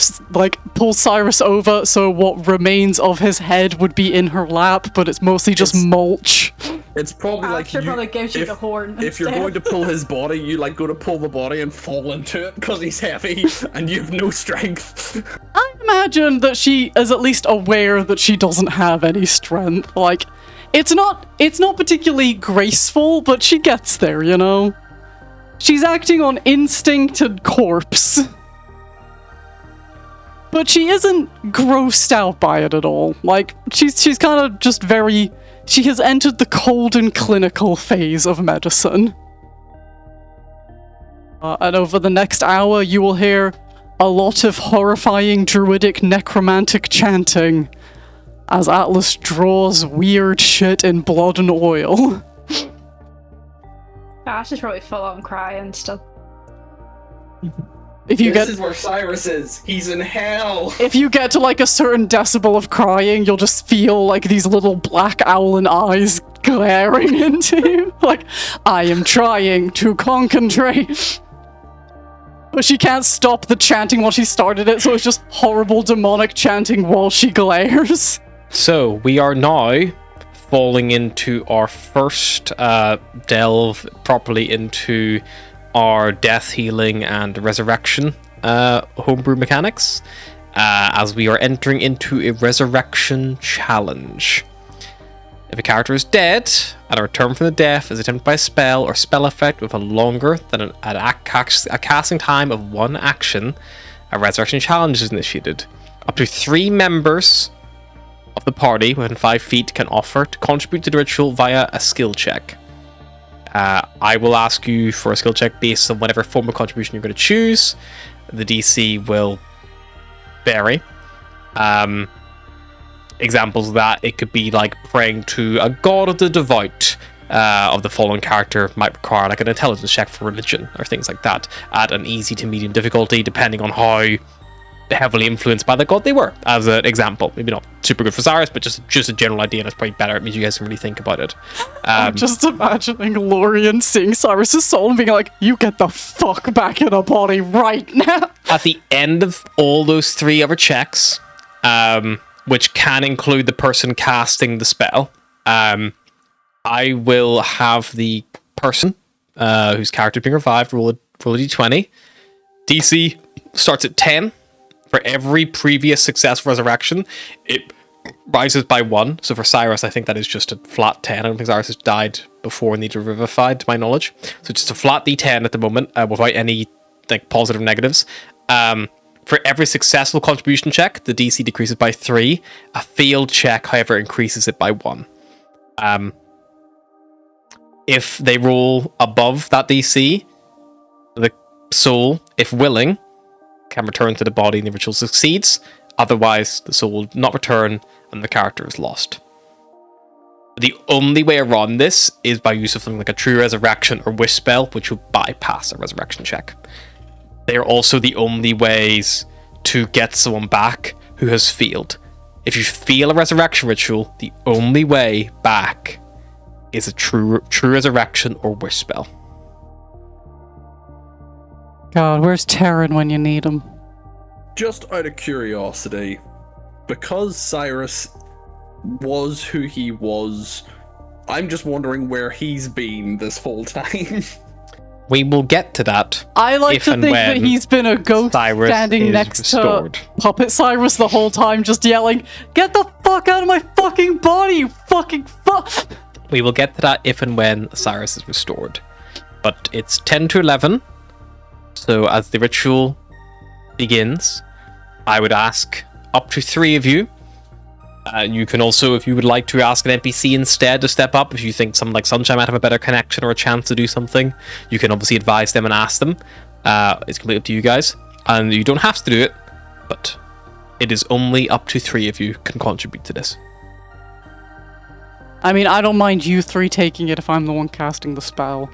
pulls Cyrus over so what remains of his head would be in her lap, but it's mostly just mulch. It's probably like After probably gives you the horn. If you're instead. going to pull his body, you go to pull the body and fall into it because he's heavy and you have no strength. I imagine that she is at least aware that she doesn't have any strength. Like, it's not particularly graceful, but she gets there, you know? She's acting on instinct and corpse. But she isn't grossed out by it at all. Like, she's kind of just very... She has entered the cold and clinical phase of medicine. And over the next hour, you will hear a lot of horrifying druidic necromantic chanting as Atlas draws weird shit in blood and oil. Ash is probably full on crying still. If you This is where Cyrus is. He's in hell. If you get to like a certain decibel of crying, you'll just feel like these little black owlin eyes glaring into you. Like, I am trying to concentrate. But she can't stop the chanting while she started it, so it's just horrible demonic chanting while she glares. So, we are now falling into our first delve properly into our death, healing, and resurrection homebrew mechanics, as we are entering into a resurrection challenge. If a character is dead, and a return from the death is attempted by a spell or spell effect with a longer than a casting time of one action, a resurrection challenge is initiated. Up to 3 members of the party within 5 feet can offer to contribute to the ritual via a skill check. I will ask you for a skill check based on whatever form of contribution you're going to choose. The DC will vary. Examples of that, it could be like praying to a god of the devout of the fallen character might require like an intelligence check for religion or things like that at an easy to medium difficulty depending on how heavily influenced by the god they were, as an example. Maybe not super good for Cyrus, but just a general idea, and it's probably better. It means you guys can really think about it. I'm just imagining Lorien seeing Cyrus's soul and being like, you get the fuck back in a body right now. At the end of all those 3 other checks, which can include the person casting the spell, I will have the person whose character being revived roll a d20. DC starts at 10. For every previous successful resurrection, it rises by 1. So for Cyrus, I think that is just a flat 10. I don't think Cyrus has died before and needs revivified, to my knowledge. So just a flat d10 at the moment, without any like positive negatives. For every successful contribution check, the DC decreases by 3. A failed check, however, increases it by 1. If they roll above that DC, the soul, if willing, can return to the body and the ritual succeeds. Otherwise, the soul will not return and the character is lost. The only way around this is by use of something like a true resurrection or wish spell, which will bypass a resurrection check. They are also the only ways to get someone back who has failed. If you fail a resurrection ritual, the only way back is a true resurrection or wish spell. God, where's Terran when you need him? Just out of curiosity, because Cyrus was who he was, I'm just wondering where he's been this whole time. We will get to that. I like If to and think that when he's been a ghost Cyrus standing is next restored. to Puppet Cyrus the whole time, just yelling, "Get the fuck out of my fucking body, you fucking fuck!" We will get to that if and when Cyrus is restored. But it's 10 to 11. So as the ritual begins, I would ask up to 3 of you. You can also, if you would like to ask an NPC instead to step up, if you think someone like Sunshine might have a better connection or a chance to do something, you can obviously advise them and ask them. It's completely up to you guys. And you don't have to do it, but it is only up to 3 of you can contribute to this. I mean, I don't mind you 3 taking it if I'm the one casting the spell.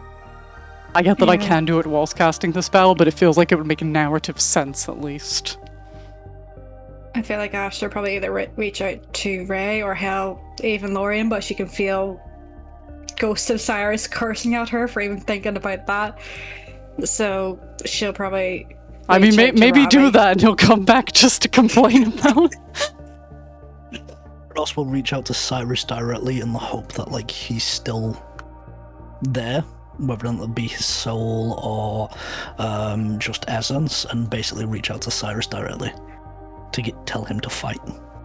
I get that I Yeah. can do it whilst casting the spell, but it feels like it would make a narrative sense at least. I feel like Ash should probably either reach out to Ray or hell, even Lorian, but she can feel Ghost of Cyrus cursing at her for even thinking about that. So she'll probably. I mean, reach out to maybe do Ravi. that and he'll come back just to complain about it. Ross will reach out to Cyrus directly in the hope that, like, he's still there, whether it'll be his soul or just essence, and basically reach out to Cyrus directly to tell him to fight.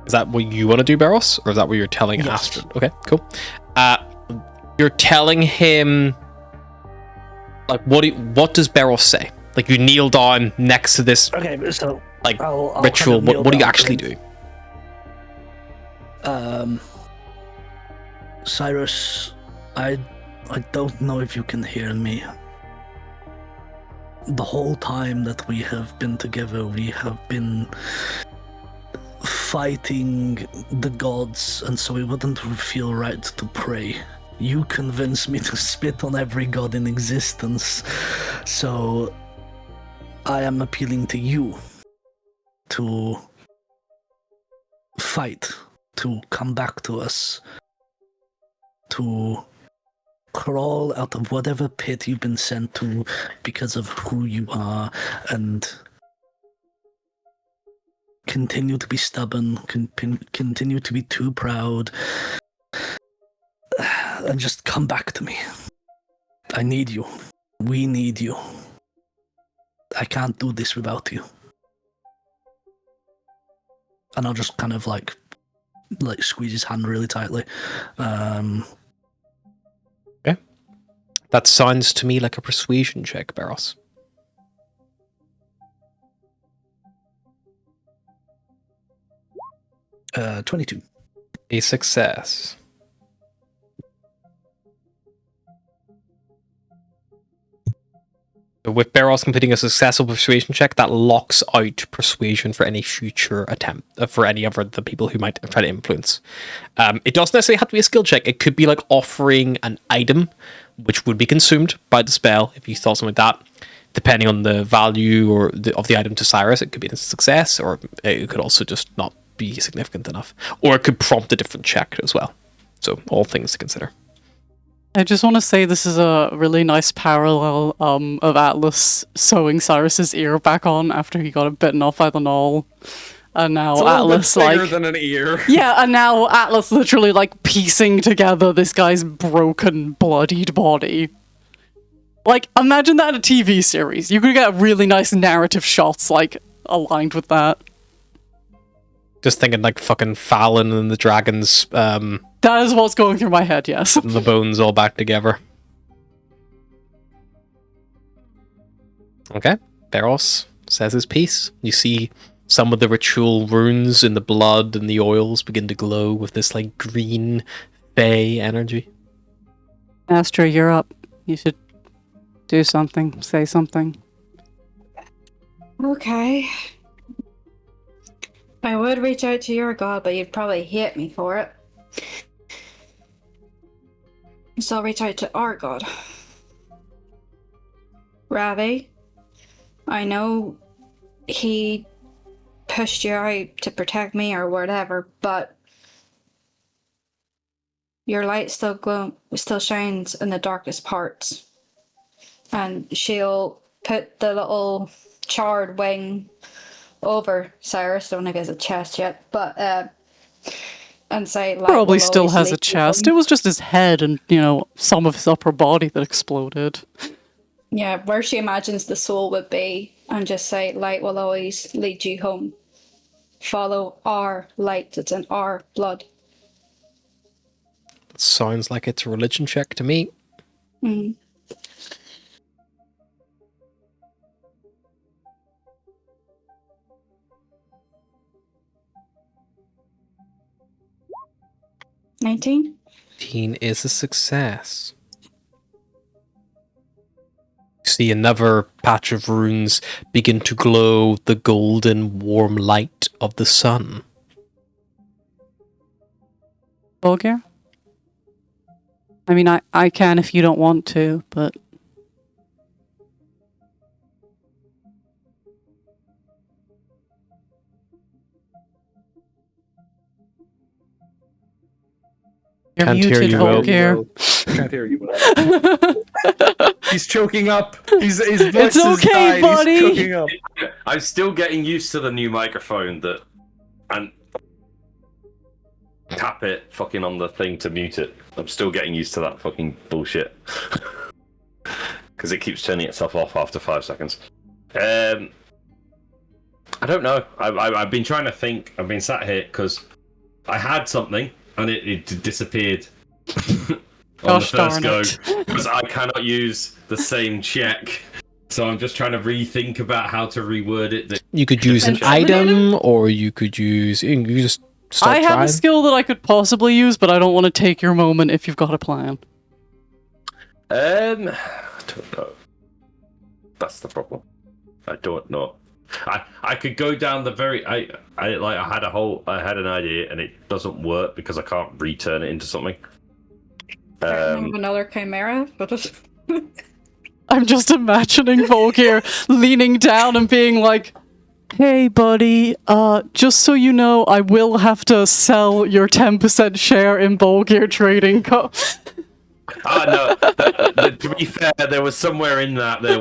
Is that what you want to do, Barros? Or is that what you're telling Yes. Astrid? Okay, cool. You're telling him, like, what does Barros say? Like, you kneel down next to this, Okay, so like, I'll ritual. kind of kneel What do you down actually to do? him. Cyrus, I don't know if you can hear me. The whole time that we have been together, we have been fighting the gods, and so it wouldn't feel right to pray. You convinced me to spit on every god in existence, so I am appealing to you to fight, to come back to us, to crawl out of whatever pit you've been sent to because of who you are, and continue to be stubborn, continue to be too proud, and just come back to me. I need you. We need you. I can't do this without you. And I'll just kind of like squeeze his hand really tightly. That sounds to me like a persuasion check, Barros. Uh, 22. A success. With Barros completing a successful persuasion check, that locks out persuasion for any future attempt, for any of the people who might try to influence. It doesn't necessarily have to be a skill check. It could be like offering an item, which would be consumed by the spell, if you thought something like that. Depending on the value of the item to Cyrus, it could be a success, or it could also just not be significant enough. Or it could prompt a different check as well. So, all things to consider. I just want to say this is a really nice parallel of Atlas sewing Cyrus's ear back on after he got it bitten off by the gnoll. And now It's a little Atlas, bit bigger like... than an ear. Yeah, and now Atlas literally, like, piecing together this guy's broken, bloodied body. Like, imagine that in a TV series. You could get really nice narrative shots, like, aligned with that. Just thinking like fucking Fallon and the dragons, That is what's going through my head, yes. and the bones all back together. Okay, Barros says his piece. You see some of the ritual runes in the blood and the oils begin to glow with this like green fey energy. Astra, you're up. You should do something, say something. Okay. I would reach out to your god, but you'd probably hate me for it. So I'll reach out to our god. Ravi, I know he pushed you out to protect me or whatever, but your light still shines in the darkest parts. And she'll put the little charred wing over Cyrus. Don't know if he has a chest yet, but and say light Probably will still always has a lead you chest. home. It was just his head and, some of his upper body that exploded. Yeah, where she imagines the soul would be, and just say light will always lead you home. Follow our light. It's in our blood. That sounds like it's a religion check to me. Mm. $19? 18 is a success. You see another patch of runes begin to glow the golden warm light of the sun. Vulgar? I mean, I can if you don't want to, but... You're Can't hear muted, you, Will. Vulgar. Can't hear you. Will. He's choking up. His voice It's has okay, died. buddy. He's choking up. I'm still getting used to the new microphone and tap it fucking on the thing to mute it. I'm still getting used to that fucking bullshit. Because it keeps turning itself off after 5 seconds. I don't know. I've been trying to think. I've been sat here because I had something and it disappeared on Gosh the first darn go it. because I cannot use the same check. So I'm just trying to rethink about how to reword it. You could use an item, or you could use... You could just start I have trying. a skill that I could possibly use, but I don't want to take your moment if you've got a plan. I don't know. That's the problem. I don't know. I could go down the very I had an idea and it doesn't work because I can't return it into something. Another chimera, but I'm just imagining Volkir leaning down and being like, "Hey, buddy, just so you know, I will have to sell your 10% share in Volkir Trading Co." No. To be fair, there was somewhere in that there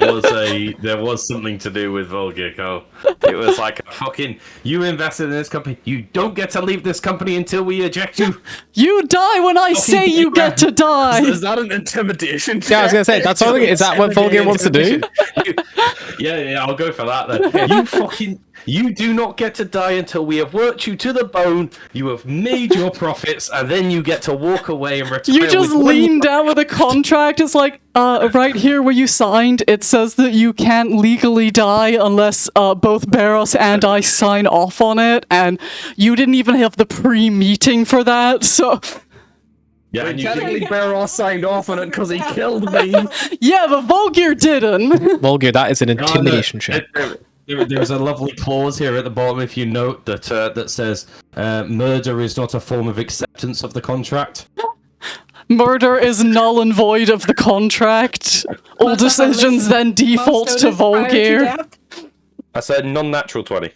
was something to do with Volgico. It was like a fucking you invested in this company. You don't get to leave this company until we eject you. You die when I say you get to die. Is that an intimidation? Yeah, I was gonna say, that's all. Is that what Volgir wants to do? Yeah, I'll go for that then. You do not get to die until we have worked you to the bone. You have made your profits, and then you get to walk away and retire. You just with lean down with a contract. It's like, right here where you signed, it says that you can't legally die unless both Barros and I sign off on it, and you didn't even have the pre-meeting for that, so... Yeah, and you Technically, Barros signed off on it because he killed me. Yeah, but Volgir didn't. Volgir, that is an intimidation check. There's a lovely clause here at the bottom, if you note, that says murder is not a form of acceptance of the contract. Murder is null and void of the contract. All decisions then default to Volgir. I said non-natural 20.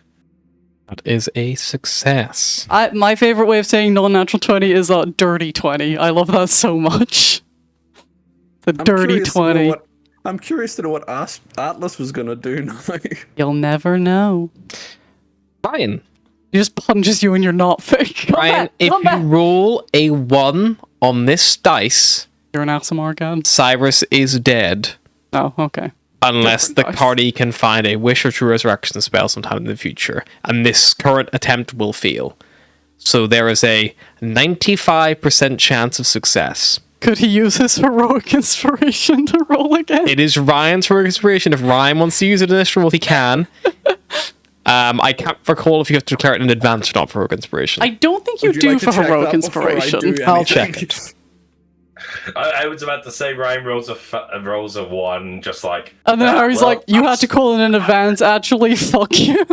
That is a success. My favorite way of saying non-natural 20 is a dirty 20. I love that so much. The dirty 20. I'm curious to know what Atlas was gonna do now. You'll never know. Ryan. He just punches you and you're not fake. Ryan, if you roll a 1 on this dice, You're an ASMR gun. Cyrus is dead. Oh, okay. Unless the Different dice. party can find a wish or true resurrection spell sometime in the future. And this current attempt will fail. So there is a 95% chance of success. Could he use his heroic inspiration to roll again? It is Ryan's heroic inspiration. If Ryan wants to use it in this roll, he can. I can't recall if you have to declare it in advance or not for heroic inspiration. I don't think you Would you do like to for check heroic that before I inspiration. do I'll anything? check it. I was about to say Ryan rolls a 1, just like. And then Harry's well, like, you had to call it in advance, actually, fuck you.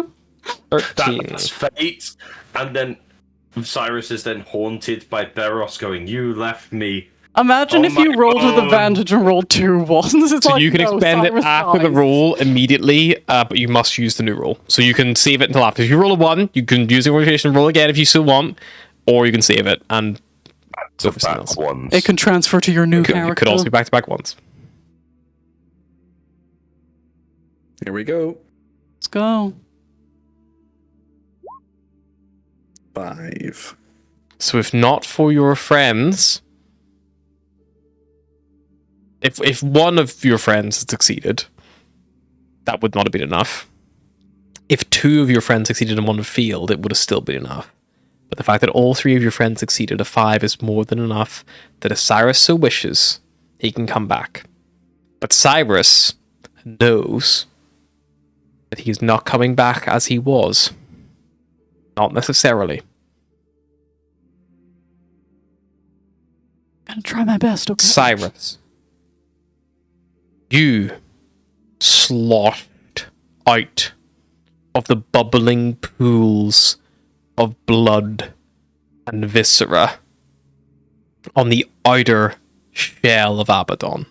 13. That's fate. And then Cyrus is then haunted by Beros going, "You left me." Imagine Oh if you my rolled with God. advantage and rolled 2 ones. It's So like, you can no, expend it Cyrus after the dies. roll immediately, but you must use the new roll. So you can save it until after. If you roll a 1, you can use the rotation and roll again if you still want, or you can save it. And The for something back else. ones. It can transfer to your new It character. could also be back-to-back ones. Here we go. Let's go. 5. So if not for your friends, if one of your friends had succeeded, that would not have been enough. If 2 of your friends succeeded and one had failed, it would have still been enough. But the fact that all 3 of your friends succeeded, a 5 is more than enough that if Cyrus so wishes, he can come back. But Cyrus knows that he's not coming back as he was. Not necessarily. Gonna try my best, okay? Cyrus, you sloshed out of the bubbling pools of blood and viscera on the outer shell of Abaddon.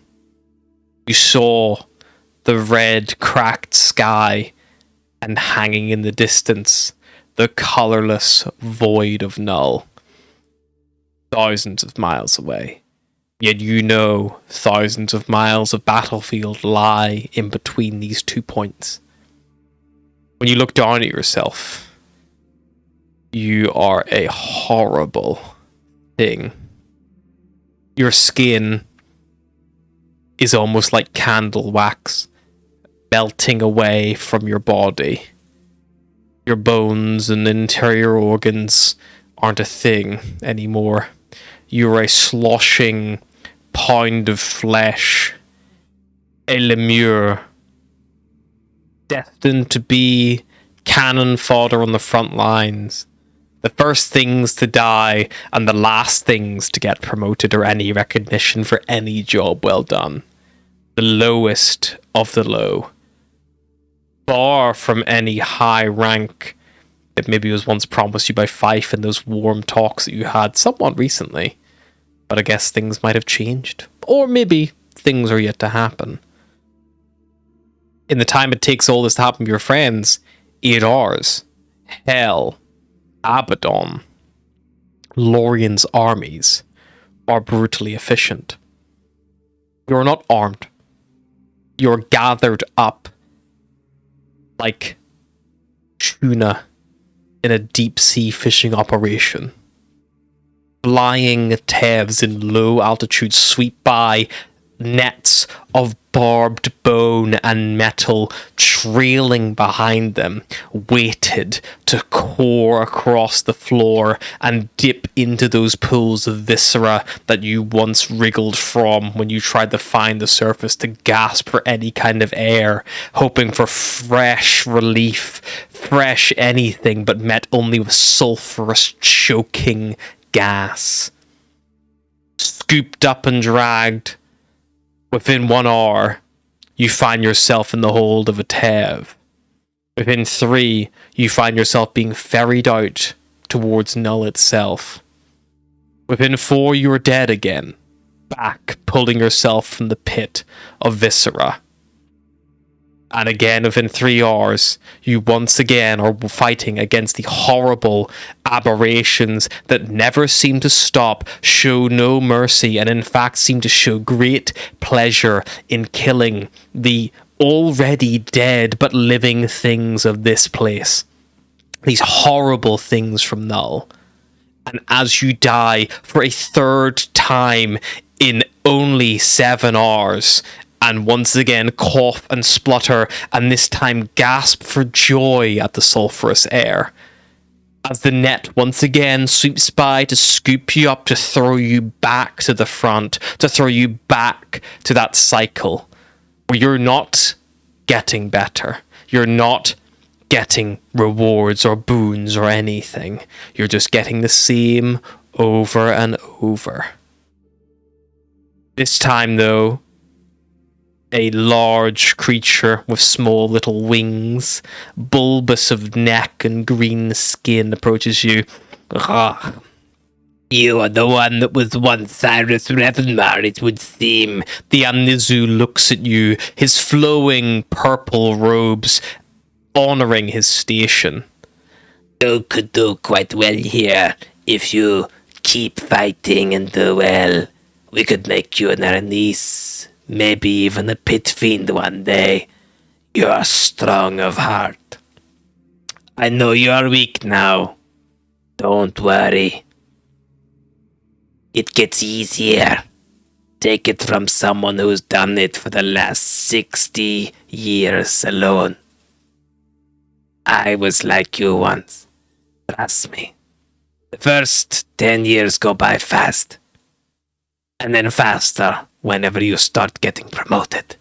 You saw the red cracked sky, and hanging in the distance, the colourless void of Null. Thousands of miles away. Yet you know thousands of miles of battlefield lie in between these 2 points. When you look down at yourself, you are a horrible thing. Your skin is almost like candle wax, melting away from your body. Your bones and interior organs aren't a thing anymore. You're a sloshing pound of flesh, a lemure, destined to be cannon fodder on the front lines. The first things to die and the last things to get promoted or any recognition for any job well done. The lowest of the low. Far from any high rank that maybe was once promised you by Fife in those warm talks that you had somewhat recently. But I guess things might have changed. Or maybe things are yet to happen. In the time it takes all this to happen to your friends, 8 hours, Hell, Abaddon, Lorien's armies are brutally efficient. You're not armed. You're gathered up like tuna in a deep sea fishing operation. Flying Tevs in low altitude sweep by, nets of barbed bone and metal trailing behind them, weighted to core across the floor and dip into those pools of viscera that you once wriggled from when you tried to find the surface to gasp for any kind of air, hoping for fresh relief, fresh anything, but met only with sulphurous choking gas. Scooped up and dragged, within 1 hour, you find yourself in the hold of a Tev. Within 3, you find yourself being ferried out towards Null itself. Within 4, you are dead again, back pulling yourself from the pit of viscera. And again, within 3 hours, you once again are fighting against the horrible aberrations that never seem to stop, show no mercy, and in fact seem to show great pleasure in killing the already dead but living things of this place. These horrible things from Null. And as you die for a 3rd time in only 7 hours, and once again cough and splutter, and this time gasp for joy at the sulphurous air, as the net once again sweeps by to scoop you up, to throw you back to the front, to throw you back to that cycle where you're not getting better, you're not getting rewards or boons or anything, you're just getting the same over and over. This time though, a large creature with small little wings, bulbous of neck and green skin, approaches you. Ah, you are the one that was once Cyrus Revenmar, it would seem. The Anizu looks at you, his flowing purple robes honouring his station. You could do quite well here if you keep fighting and do well, we could make you an Arnis, maybe even a pit fiend one day. You are strong of heart. I know you are weak now. Don't worry. It gets easier. Take it from someone who's done it for the last 60 years alone. I was like you once. Trust me. The first 10 years go by fast. And then faster whenever you start getting promoted.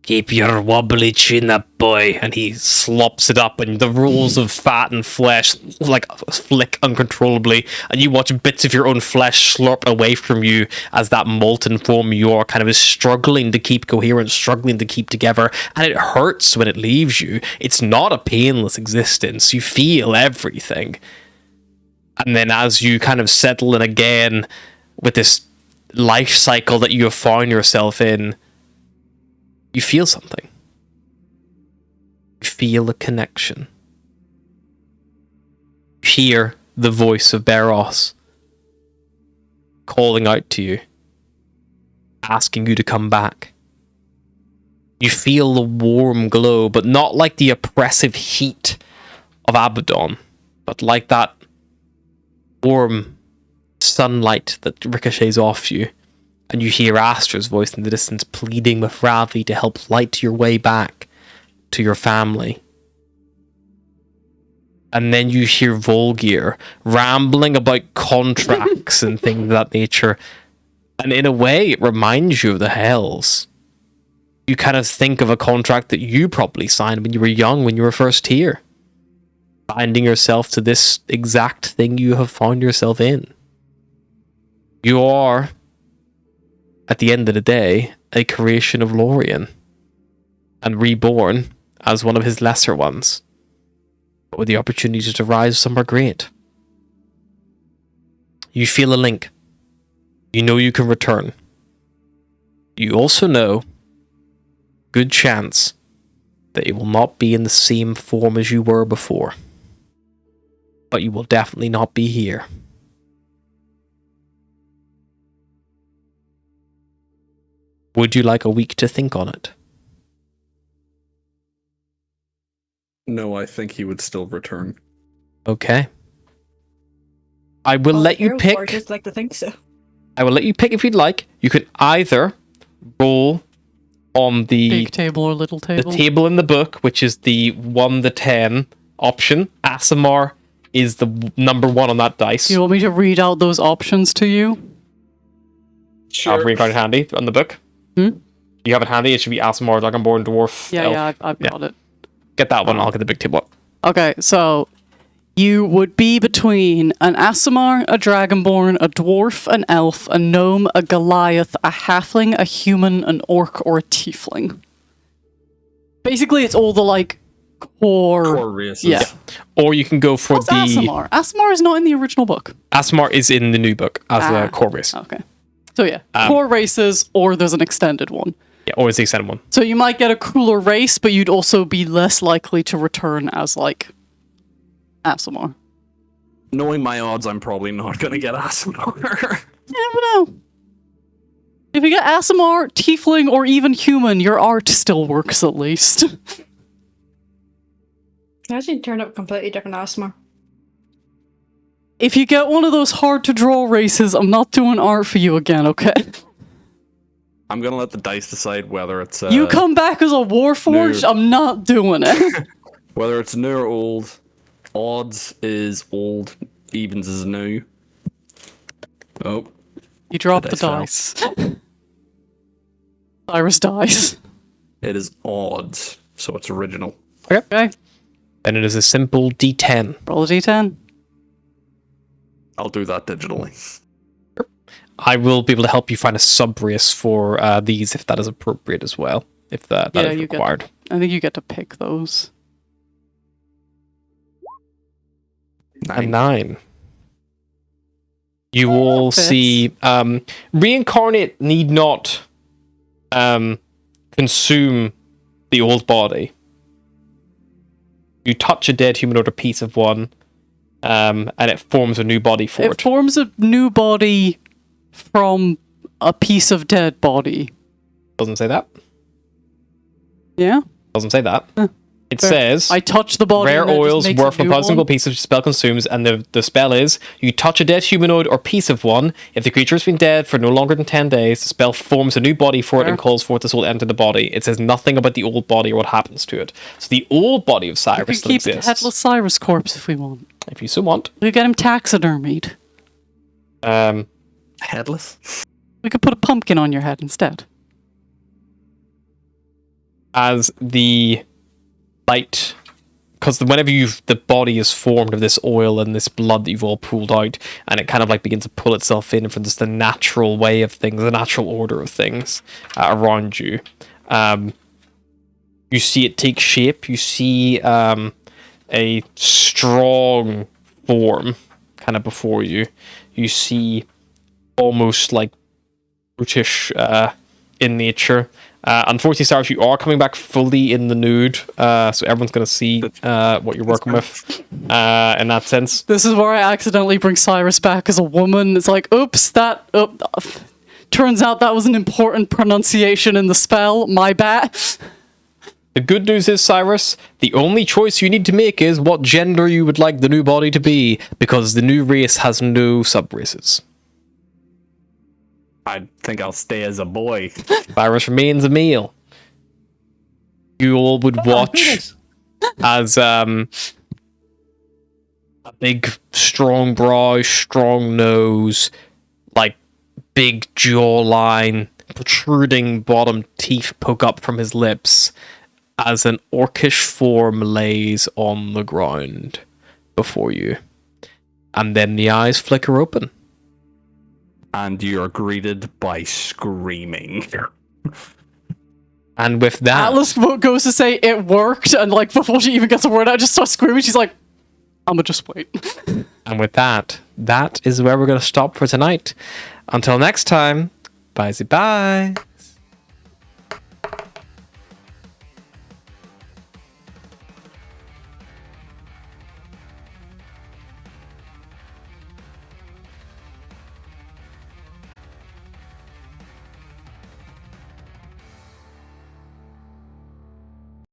Keep your wobbly chin up, boy. And he slops it up, and the rolls of fat and flesh like flick uncontrollably, and you watch bits of your own flesh slurp away from you as that molten form you are kind of is struggling to keep coherent, struggling to keep together, and it hurts when it leaves you. It's not a painless existence. You feel everything. And then as you kind of settle in again with this life cycle that you have found yourself in, you feel something. You feel a connection. You hear the voice of Beros calling out to you, asking you to come back. You feel the warm glow, but not like the oppressive heat of Abaddon, but like that warm sunlight that ricochets off you. And you hear Astra's voice in the distance pleading with Ravi to help light your way back to your family. And then you hear Volgir rambling about contracts and things of that nature. And in a way, it reminds you of the Hells. You kind of think of a contract that you probably signed when you were young, when you were first here. Binding yourself to this exact thing you have found yourself in. You are, at the end of the day, a creation of Lorien, and reborn as one of his lesser ones, but with the opportunity to rise somewhere great. You feel a link. You know you can return. You also know, good chance, that it will not be in the same form as you were before. But you will definitely not be here. Would you like a week to think on it? No, I think he would still return. Okay. I will let you pick. Or just like to think so. I will let you pick if you'd like. You could either roll on the Big table or little the table? table in the book, which is the 1 to 10 option. Asimar is the number 1 on that dice. You want me to read out those options to you? I've got it handy on the book. You have it handy. It should be Asimar, Dragonborn, Dwarf, Yeah, Elf. I've got it. Get that one. I'll get the big table up. Okay, so you would be between an Aasimar, a Dragonborn, a Dwarf, an Elf, a Gnome, a Goliath, a Halfling, a Human, an Orc, or a Tiefling. Basically, it's all the, like, core races. Yeah. Or you can go for What's the... Aasimar? Aasimar is not in the original book. Asimar is in the new book as a core race. Okay. So yeah, core races, or there's an extended one. Yeah, or it's the extended one. So you might get a cooler race, but you'd also be less likely to return as, like, Aasimar. Knowing my odds, I'm probably not going to get Asimar. You never know. If you get Aasimar, Tiefling, or even Human, your art still works at least. Imagine you turned up completely different Asthma. If you get one of those hard-to-draw races, I'm not doing art for you again, okay? I'm going to let the dice decide whether it's... You come back as a Warforged, no. I'm not doing it. Whether it's new or old. Odds is old, evens is new. Oh. You drop the dice fell. dice. Cyrus dies. It is odds, so it's original. Okay. Then it is a simple D10. Roll a d10. I'll do that digitally. I will be able to help you find a sub-race for these if that is appropriate as well. If that is you required. I think you get to pick those. A 9. You will fits. see reincarnate need not consume the old body. You touch a dead humanoid or piece of one, and it forms a new body for It it. forms a new body from a piece of dead body. Doesn't say that. Yeah? Doesn't say that. It Fair. says I touch the body. rare and it just oils makes a worth from new a single one. piece of spell consumes, and the spell is you touch a dead humanoid or piece of one. If the creature has been dead for no longer than 10 days, the spell forms a new body for it Fair. and calls forth the soul to enter the body. It says nothing about the old body or what happens to it. So the old body of We Cyrus could still keep exists. Headless Cyrus corpse if we want. If you so want. We could get him taxidermied. Headless. We could put a pumpkin on your head instead. As the light, because whenever the body is formed of this oil and this blood that you've all pulled out, and it kind of like begins to pull itself in from just the natural way of things, the natural order of things around you. You see it take shape. You see a strong form kind of before you. You see almost like brutish in nature. Unfortunately, Cyrus, you are coming back fully in the nude, so everyone's going to see what you're working with in that sense. This is where I accidentally bring Cyrus back as a woman. It's like, oops, turns out that was an important pronunciation in the spell. My bad. The good news is, Cyrus, the only choice you need to make is what gender you would like the new body to be, because the new race has no sub-races. I think I'll stay as a boy. Cyrus remains a male. You all would watch as a big, strong brow, strong nose, like big jawline, protruding bottom teeth poke up from his lips, as an orcish form lays on the ground before you. And then the eyes flicker open. And you're greeted by screaming. And with that, Atlas goes to say it worked, and like before she even gets a word out, just starts screaming. She's like, "I'ma just wait." and with that, that is where we're going to stop for tonight. Until next time, bye.